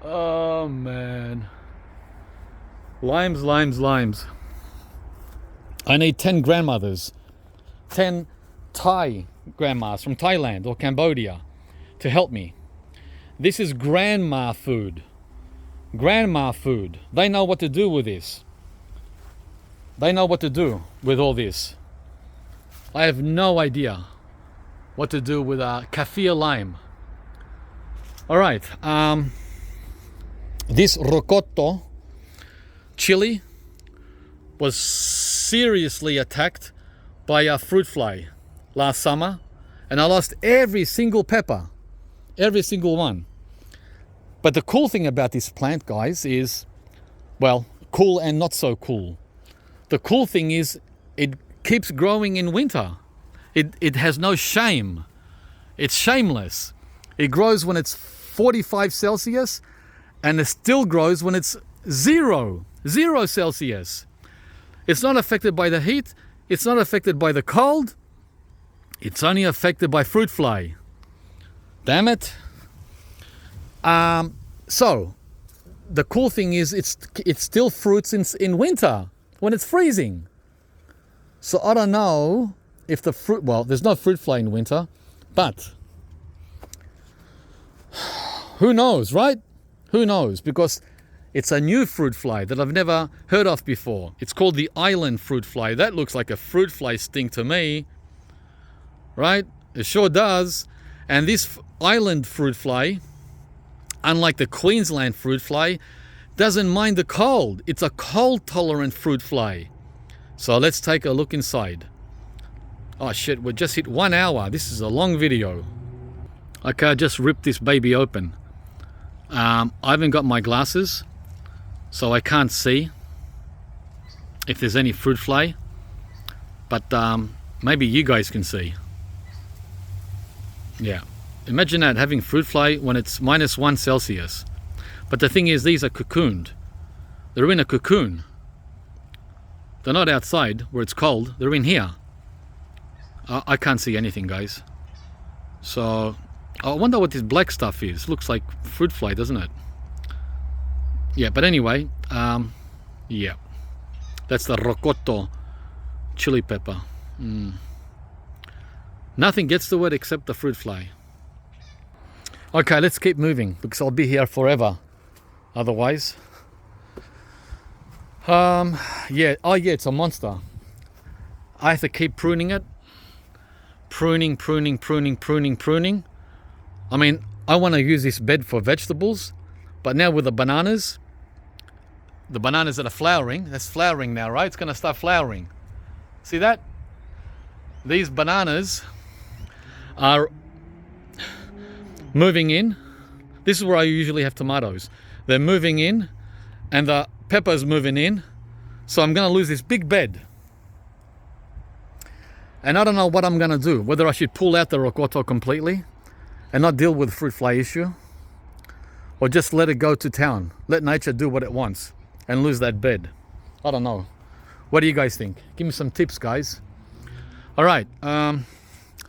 Speaker 1: Oh, man. Limes, limes, limes. I need 10 grandmothers, 10 Thai grandmas from Thailand or Cambodia to help me. This is grandma food. Grandma food. They know what to do with this. They know what to do with all this. I have no idea what to do with a kaffir lime. All right. This rocotto chili was seriously attacked by a fruit fly last summer, and I lost every single pepper, every single one. But the cool thing about this plant, guys, is, well, cool and not so cool. The cool thing is it keeps growing in winter. It has no shame. It's shameless. It grows when it's 45 Celsius, and it still grows when it's zero Celsius. It's not affected by the heat. It's not affected by the cold. It's only affected by fruit fly. Damn it. So the cool thing is it still fruits in winter when it's freezing. So I don't know if the fruit, well, there's no fruit fly in winter, but who knows, right? Who knows? Because it's a new fruit fly that I've never heard of before. It's called the island fruit fly. That looks like a fruit fly sting to me, right? It sure does. And this island fruit fly, unlike the Queensland fruit fly, doesn't mind the cold. It's a cold tolerant fruit fly. So let's take a look inside. Oh shit, we just hit 1 hour. This is a long video. Okay, I just ripped this baby open. I haven't got my glasses, so I can't see if there's any fruit fly, but maybe you guys can see. Yeah, imagine that, having fruit fly when it's -1 Celsius. But the thing is, these are cocooned. They're in a cocoon. They're not outside where it's cold. They're in here. I can't see anything, guys. So I wonder what this black stuff is. Looks like fruit fly, doesn't it? Yeah, but anyway, yeah. That's the rocotto chili pepper. Nothing gets to it except the fruit fly. Okay, let's keep moving because I'll be here forever otherwise. Yeah, oh yeah, it's a monster. I have to keep pruning it. Pruning. I mean, I want to use this bed for vegetables, but now with the bananas that are flowering, that's flowering now, right? It's going to start flowering. See that? These bananas are moving in. This is where I usually have tomatoes. They're moving in and the pepper's moving in. So I'm going to lose this big bed. And I don't know what I'm going to do. Whether I should pull out the rocoto completely and not deal with the fruit fly issue, or just let it go to town. Let nature do what it wants and lose that bed. I don't know. What do you guys think? Give me some tips, guys. All right. I'm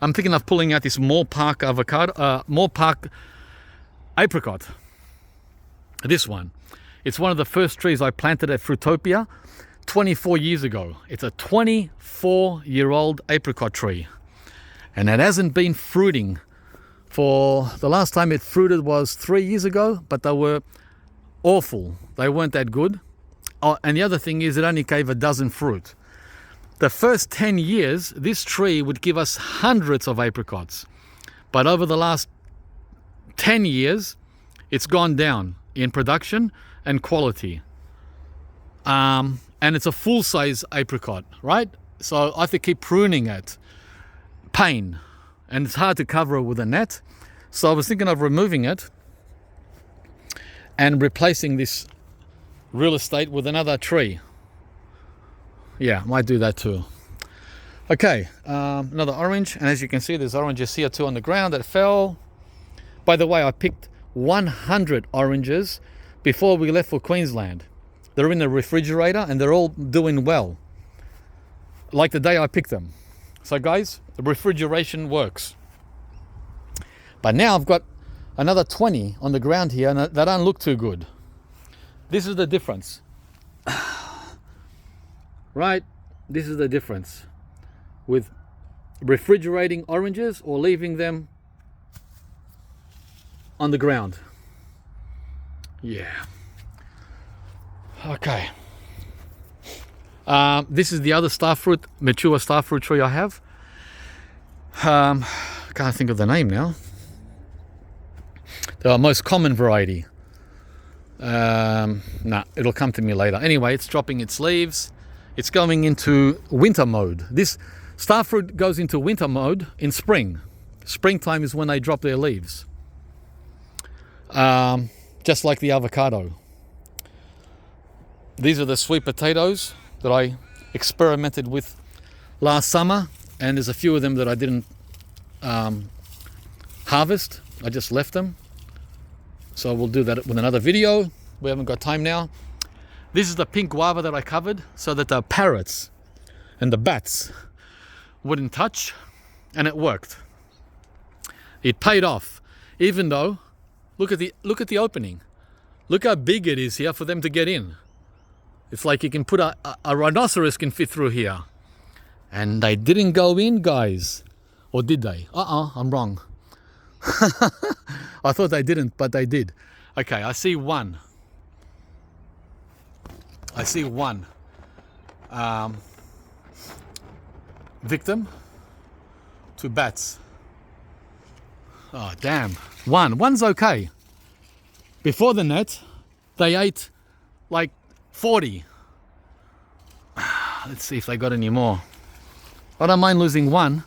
Speaker 1: thinking of pulling out this Moore Park apricot. This one. It's one of the first trees I planted at Fruitopia 24 years ago. It's a 24-year-old apricot tree. And it hasn't been fruiting for the last time it fruited was 3 years ago, but they were awful. They weren't that good. Oh, and the other thing is it only gave a dozen fruit. The first 10 years, this tree would give us hundreds of apricots. But over the last 10 years, it's gone down in production and quality. And it's a full-size apricot, right? So I have to keep pruning it. Pain. And it's hard to cover it with a net. So I was thinking of removing it and replacing this real estate with another tree. Yeah, might do that too. Okay, another orange. And as you can see, there's oranges here too on the ground that fell. By the way, I picked 100 oranges before we left for Queensland. They're in the refrigerator and they're all doing well, like the day I picked them. So guys, the refrigeration works. But now I've got another 20 on the ground here and that don't look too good. This is the difference. Right? This is the difference with refrigerating oranges or leaving them on the ground. Yeah. Okay. This is the other mature starfruit tree I have. Can't think of the name now. The most common variety. Nah, it'll come to me later. Anyway, it's dropping its leaves. It's going into winter mode. This starfruit goes into winter mode in spring. Springtime is when they drop their leaves. Just like the avocado. These are the sweet potatoes that I experimented with last summer, and there's a few of them that I didn't harvest. I just left them. So we'll do that with another video. We haven't got time now. This is the pink guava that I covered so that the parrots and the bats wouldn't touch, and it worked. It paid off, even though look at the opening. Look how big it is here for them to get in. It's like you can put a rhinoceros can fit through here. And they didn't go in, guys. Or did they? I'm wrong. I thought they didn't, but they did. Okay, I see one. Victim to bats. Oh, damn. One's okay. Before the net, they ate like 40. Let's see if they got any more. I don't mind losing one.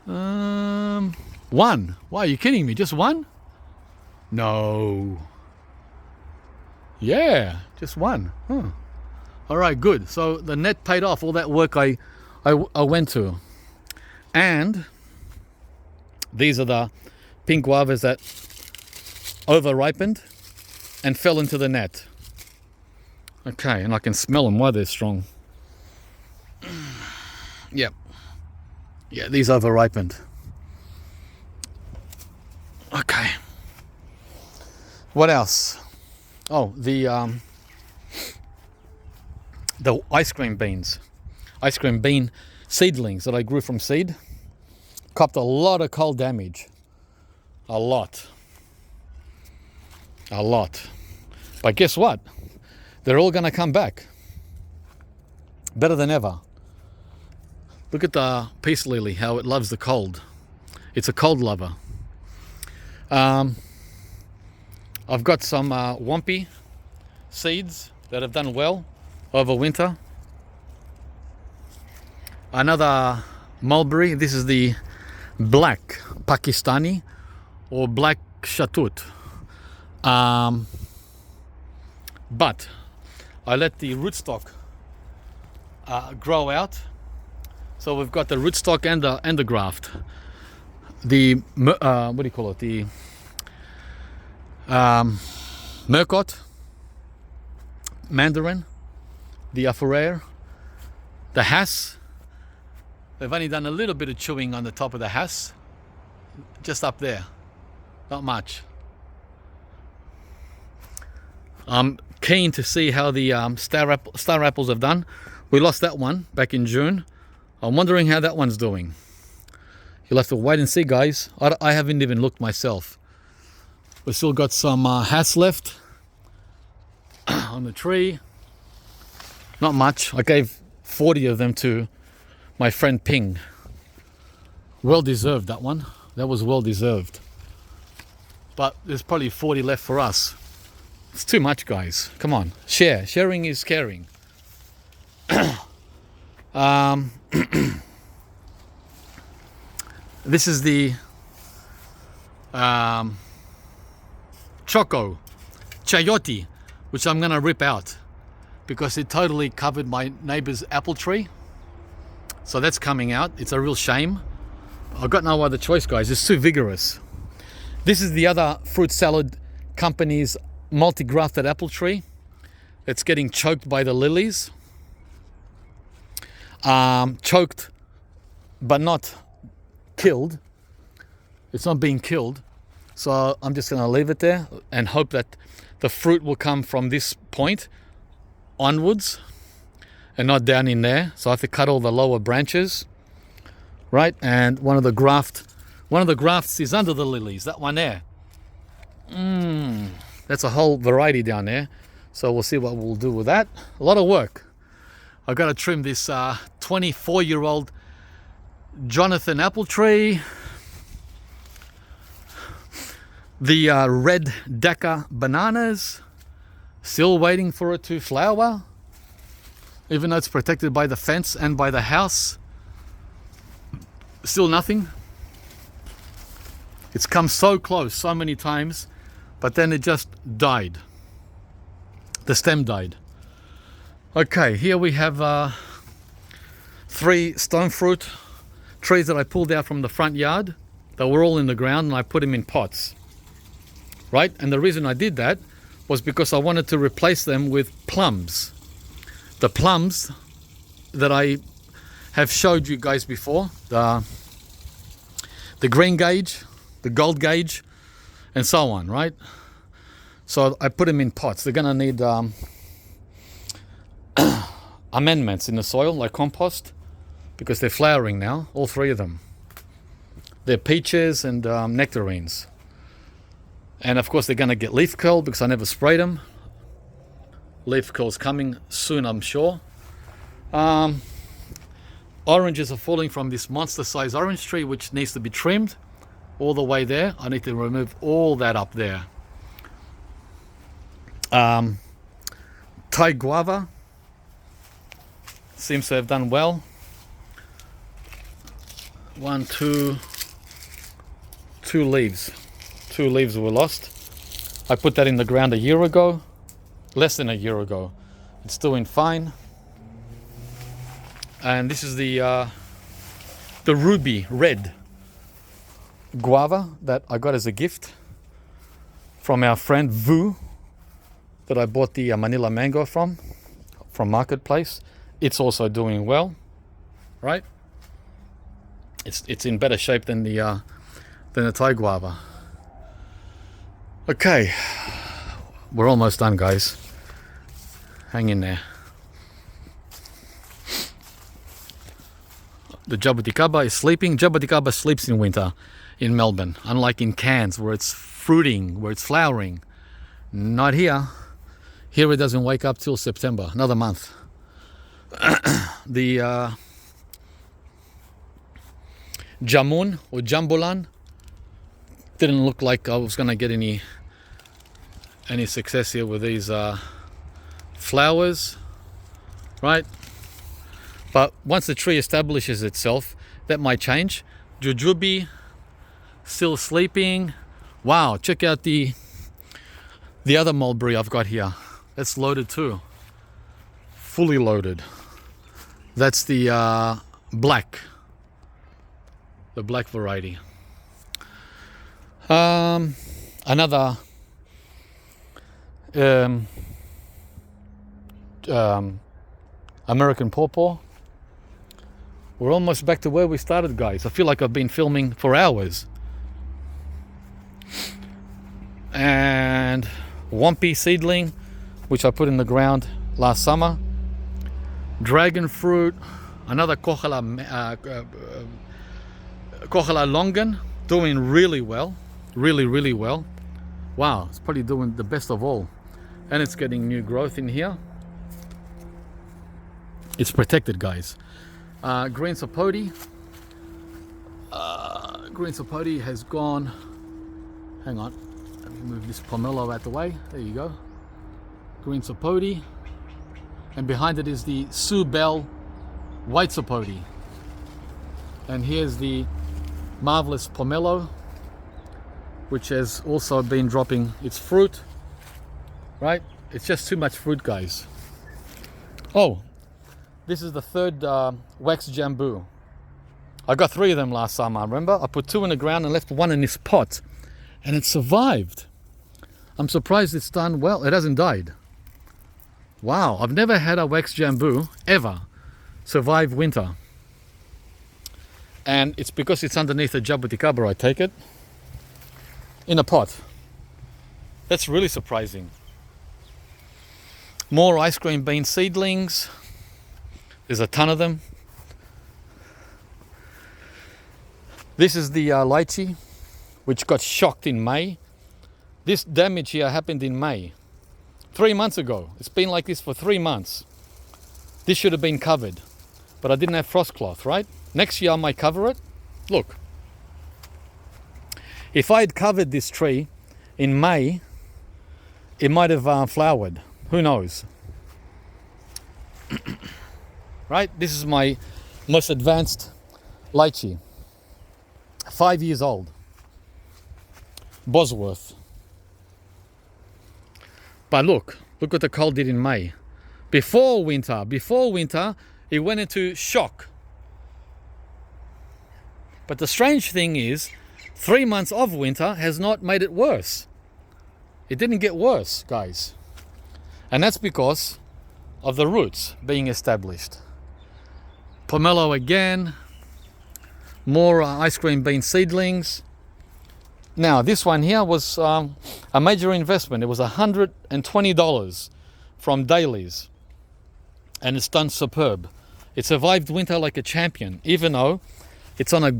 Speaker 1: One. Why, are you kidding me? Just one? No. Yeah, just one. Huh. All right, good. So the net paid off all that work I went to. And these are the pink guavas that over-ripened and fell into the net. Okay, and I can smell them while they're strong. Yep. Yeah, these over-ripened. Okay. What else? Oh, the ice cream beans. Ice cream bean seedlings that I grew from seed. Copped a lot of cold damage. A lot. But guess what? They're all going to come back. Better than ever. Look at the peace lily, how it loves the cold. It's a cold lover. I've got some wampy seeds that have done well over winter. Another mulberry. This is the black Pakistani or black shatut. But I let the rootstock grow out. So we've got the rootstock and the graft. The what do you call it? The Murcot, Mandarin, the Afurer, the Hass. They've only done a little bit of chewing on the top of the Hass, just up there, not much. I'm keen to see how the star apples have done. We lost that one back in June. I'm wondering how that one's doing. You'll have to wait and see, guys. I haven't even looked myself. We've still got some Hass left on the tree. Not much. I gave 40 of them to my friend Ping. Well deserved, that one. That was well deserved. But there's probably 40 left for us. It's too much, guys. Come on. Share. Sharing is caring. This is the Choco Chayote, which I'm going to rip out because it totally covered my neighbor's apple tree. So that's coming out. It's a real shame. I've got no other choice, guys. It's too vigorous. This is the other fruit salad company's multi-grafted apple tree. It's getting choked by the lilies. Choked, but not killed. It's not being killed. So I'm just going to leave it there and hope that the fruit will come from this point onwards and not down in there. So I have to cut all the lower branches, right? And one of the grafts is under the lilies, that one there. That's a whole variety down there. So we'll see what we'll do with that. A lot of work. I've got to trim this 24-year-old Jonathan apple tree. The red Dhaka bananas, still waiting for it to flower, even though it's protected by the fence and by the house. Still nothing. It's come so close so many times, but then it just died. The stem died. Okay, here we have 3 stone fruit trees that I pulled out from the front yard. They were all in the ground and I put them in pots. Right? And the reason I did that was because I wanted to replace them with plums. The plums that I have showed you guys before, the green gauge, the gold gauge, and so on, right? So I put them in pots. They're gonna need amendments in the soil, like compost, because they're flowering now, all 3 of them. They're peaches and nectarines. And of course they're going to get leaf curl because I never sprayed them. Leaf curl's coming soon, I'm sure. Oranges are falling from this monster size orange tree, which needs to be trimmed all the way there. I need to remove all that up there. Thai guava seems to have done well. 1, 2 leaves. 2 leaves were lost. I put that in the ground a year ago, less than a year ago. It's doing fine. And this is the ruby red guava that I got as a gift from our friend Vu, that I bought the Manila mango from Marketplace. It's also doing well, right? It's in better shape than the Thai guava. Okay, we're almost done, guys. Hang in there. The jabuticaba is sleeping. Jabuticaba sleeps in winter in Melbourne, unlike in Cairns where it's fruiting, where it's flowering. Not here. Here it doesn't wake up till September, another month. The jamun or jambulan didn't look like I was gonna get any success here with these flowers, right? But once the tree establishes itself, that might change. Jujube still sleeping. Wow, check out the other mulberry I've got here. That's loaded too, fully loaded. That's the black variety. Another American pawpaw. We're almost back to where we started, guys. I feel like I've been filming for hours. And Wampy seedling, which I put in the ground last summer. Dragon fruit, another Kohala longan, doing really well, really well. Wow, it's probably doing the best of all, and it's getting new growth in here. It's protected, guys. Green sapote. Green sapote has gone. Hang on, let me move this pomelo out the way. There you go. Green sapote, and behind it is the Sue Bell white sapote. And here's the marvelous pomelo, which has also been dropping its fruit. Right? It's just too much fruit, guys. Oh, this is the third wax jambu. I got 3 of them last summer, remember? I put 2 in the ground and left 1 in this pot, and it survived. I'm surprised it's done well. It hasn't died. Wow, I've never had a wax jambu ever survive winter. And it's because it's underneath a jabuticaba, I take it, in a pot. That's really surprising. More ice cream bean seedlings. There's a ton of them. This is the lychee, which got shocked in May. This damage here happened in May, 3 months ago. It's been like this for 3 months. This should have been covered, but I didn't have frost cloth, right? Next year I might cover it. Look, if I had covered this tree in May, it might have flowered. Who knows? Right? This is my most advanced lychee. 5 years old. Bosworth. But look what the cold did in May. Before winter, it went into shock. But the strange thing is, 3 months of winter has not made it worse. It didn't get worse, guys. And that's because of the roots being established. Pomelo again. More ice cream bean seedlings. Now, this one here was a major investment. It was $120 from Dailies. And it's done superb. It survived winter like a champion, even though it's on a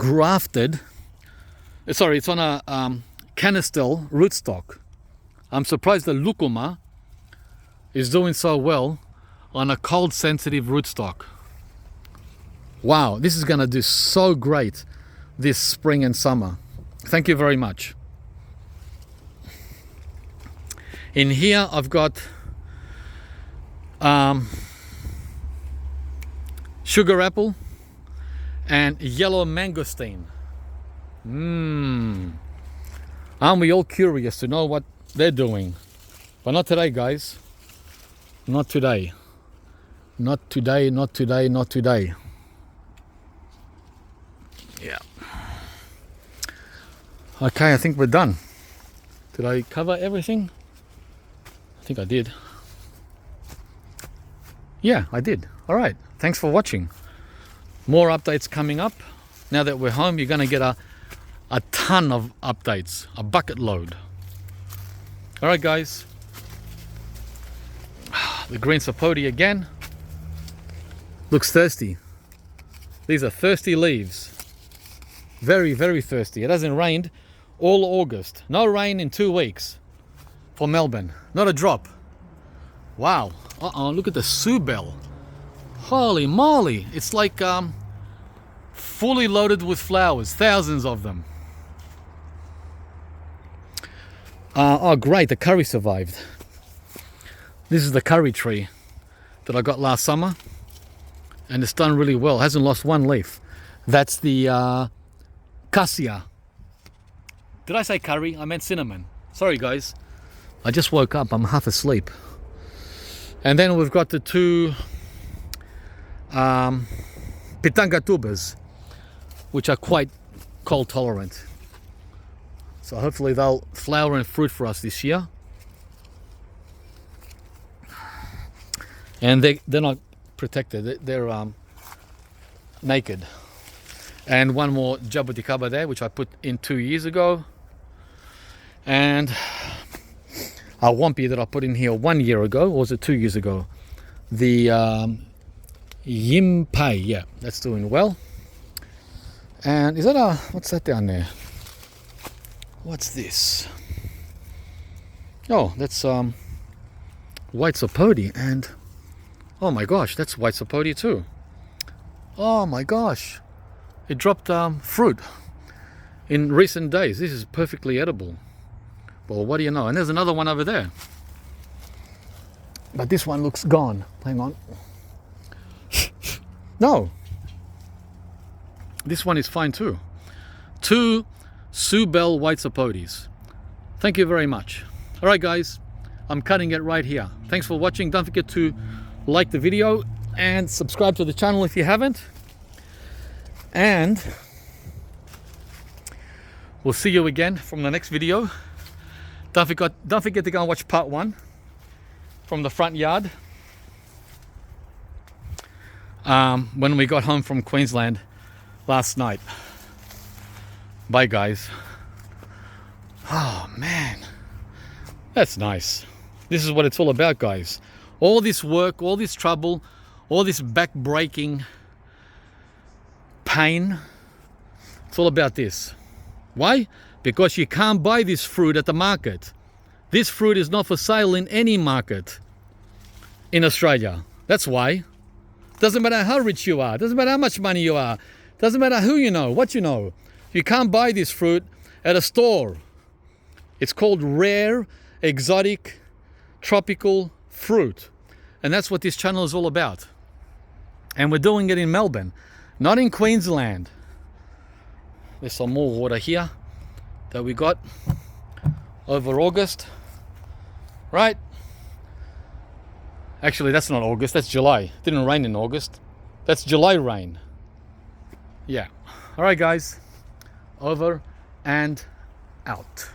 Speaker 1: it's on a canistel rootstock. I'm surprised the lucuma is doing so well on a cold sensitive rootstock. Wow, this is gonna do so great this spring and summer. Thank you very much. In here I've got sugar apple and yellow mangosteen. Aren't we all curious to know what they're doing? But not today, guys. Not today. Not today, not today, not today. Yeah. Okay, I think we're done. Did I cover everything? I think I did. Yeah, I did. All right. Thanks for watching. More updates coming up. Now that we're home, you're going to get a ton of updates, a bucket load. All right, guys. The green sapote again. Looks thirsty. These are thirsty leaves. Very, very thirsty. It hasn't rained all August. No rain in 2 weeks for Melbourne. Not a drop. Wow. Look at the Subel. Holy moly. It's like fully loaded with flowers. Thousands of them. Oh great, the curry survived. This is the curry tree that I got last summer, and it's done really well. It hasn't lost one leaf. That's the cassia. Did I say curry? I meant cinnamon. Sorry guys, I just woke up. I'm half asleep. And then we've got the two pitanga tubers, which are quite cold tolerant. So hopefully they'll flower and fruit for us this year. And they're not protected, they're naked. And one more jabuticaba there, which I put in 2 years ago. And a wampy that I put in here 1 year ago, or was it 2 years ago? The yimpai, yeah, that's doing well. And is that what's that down there? What's this? Oh, that's white sapote, and oh my gosh, that's white sapote too. Oh my gosh, it dropped fruit in recent days. This is perfectly edible. Well, what do you know? And there's another one over there, but this one looks gone. Hang on. No, this one is fine too. Two Subel white sapotes. Thank you very much. All right guys, I'm cutting it right here. Thanks for watching. Don't forget to like the video and subscribe to the channel if you haven't. And we'll see you again from the next video. Don't forget to go and watch part 1 from the front yard when we got home from Queensland last night. Bye guys. Oh man, that's nice. This is what it's all about, guys. All this work, all this trouble, all this back-breaking pain, it's all about this. Why? Because you can't buy this fruit at the market. This fruit is not for sale in any market in Australia. That's why. Doesn't matter how rich you are, doesn't matter how much money you are, doesn't matter who you know, what you know. You can't buy this fruit at a store. It's called rare, exotic, tropical fruit. And that's what this channel is all about. And we're doing it in Melbourne, not in Queensland. There's some more water here that we got over August, right? Actually, that's not August, that's July. It didn't rain in August. That's July rain. Yeah. All right, guys. Over and out.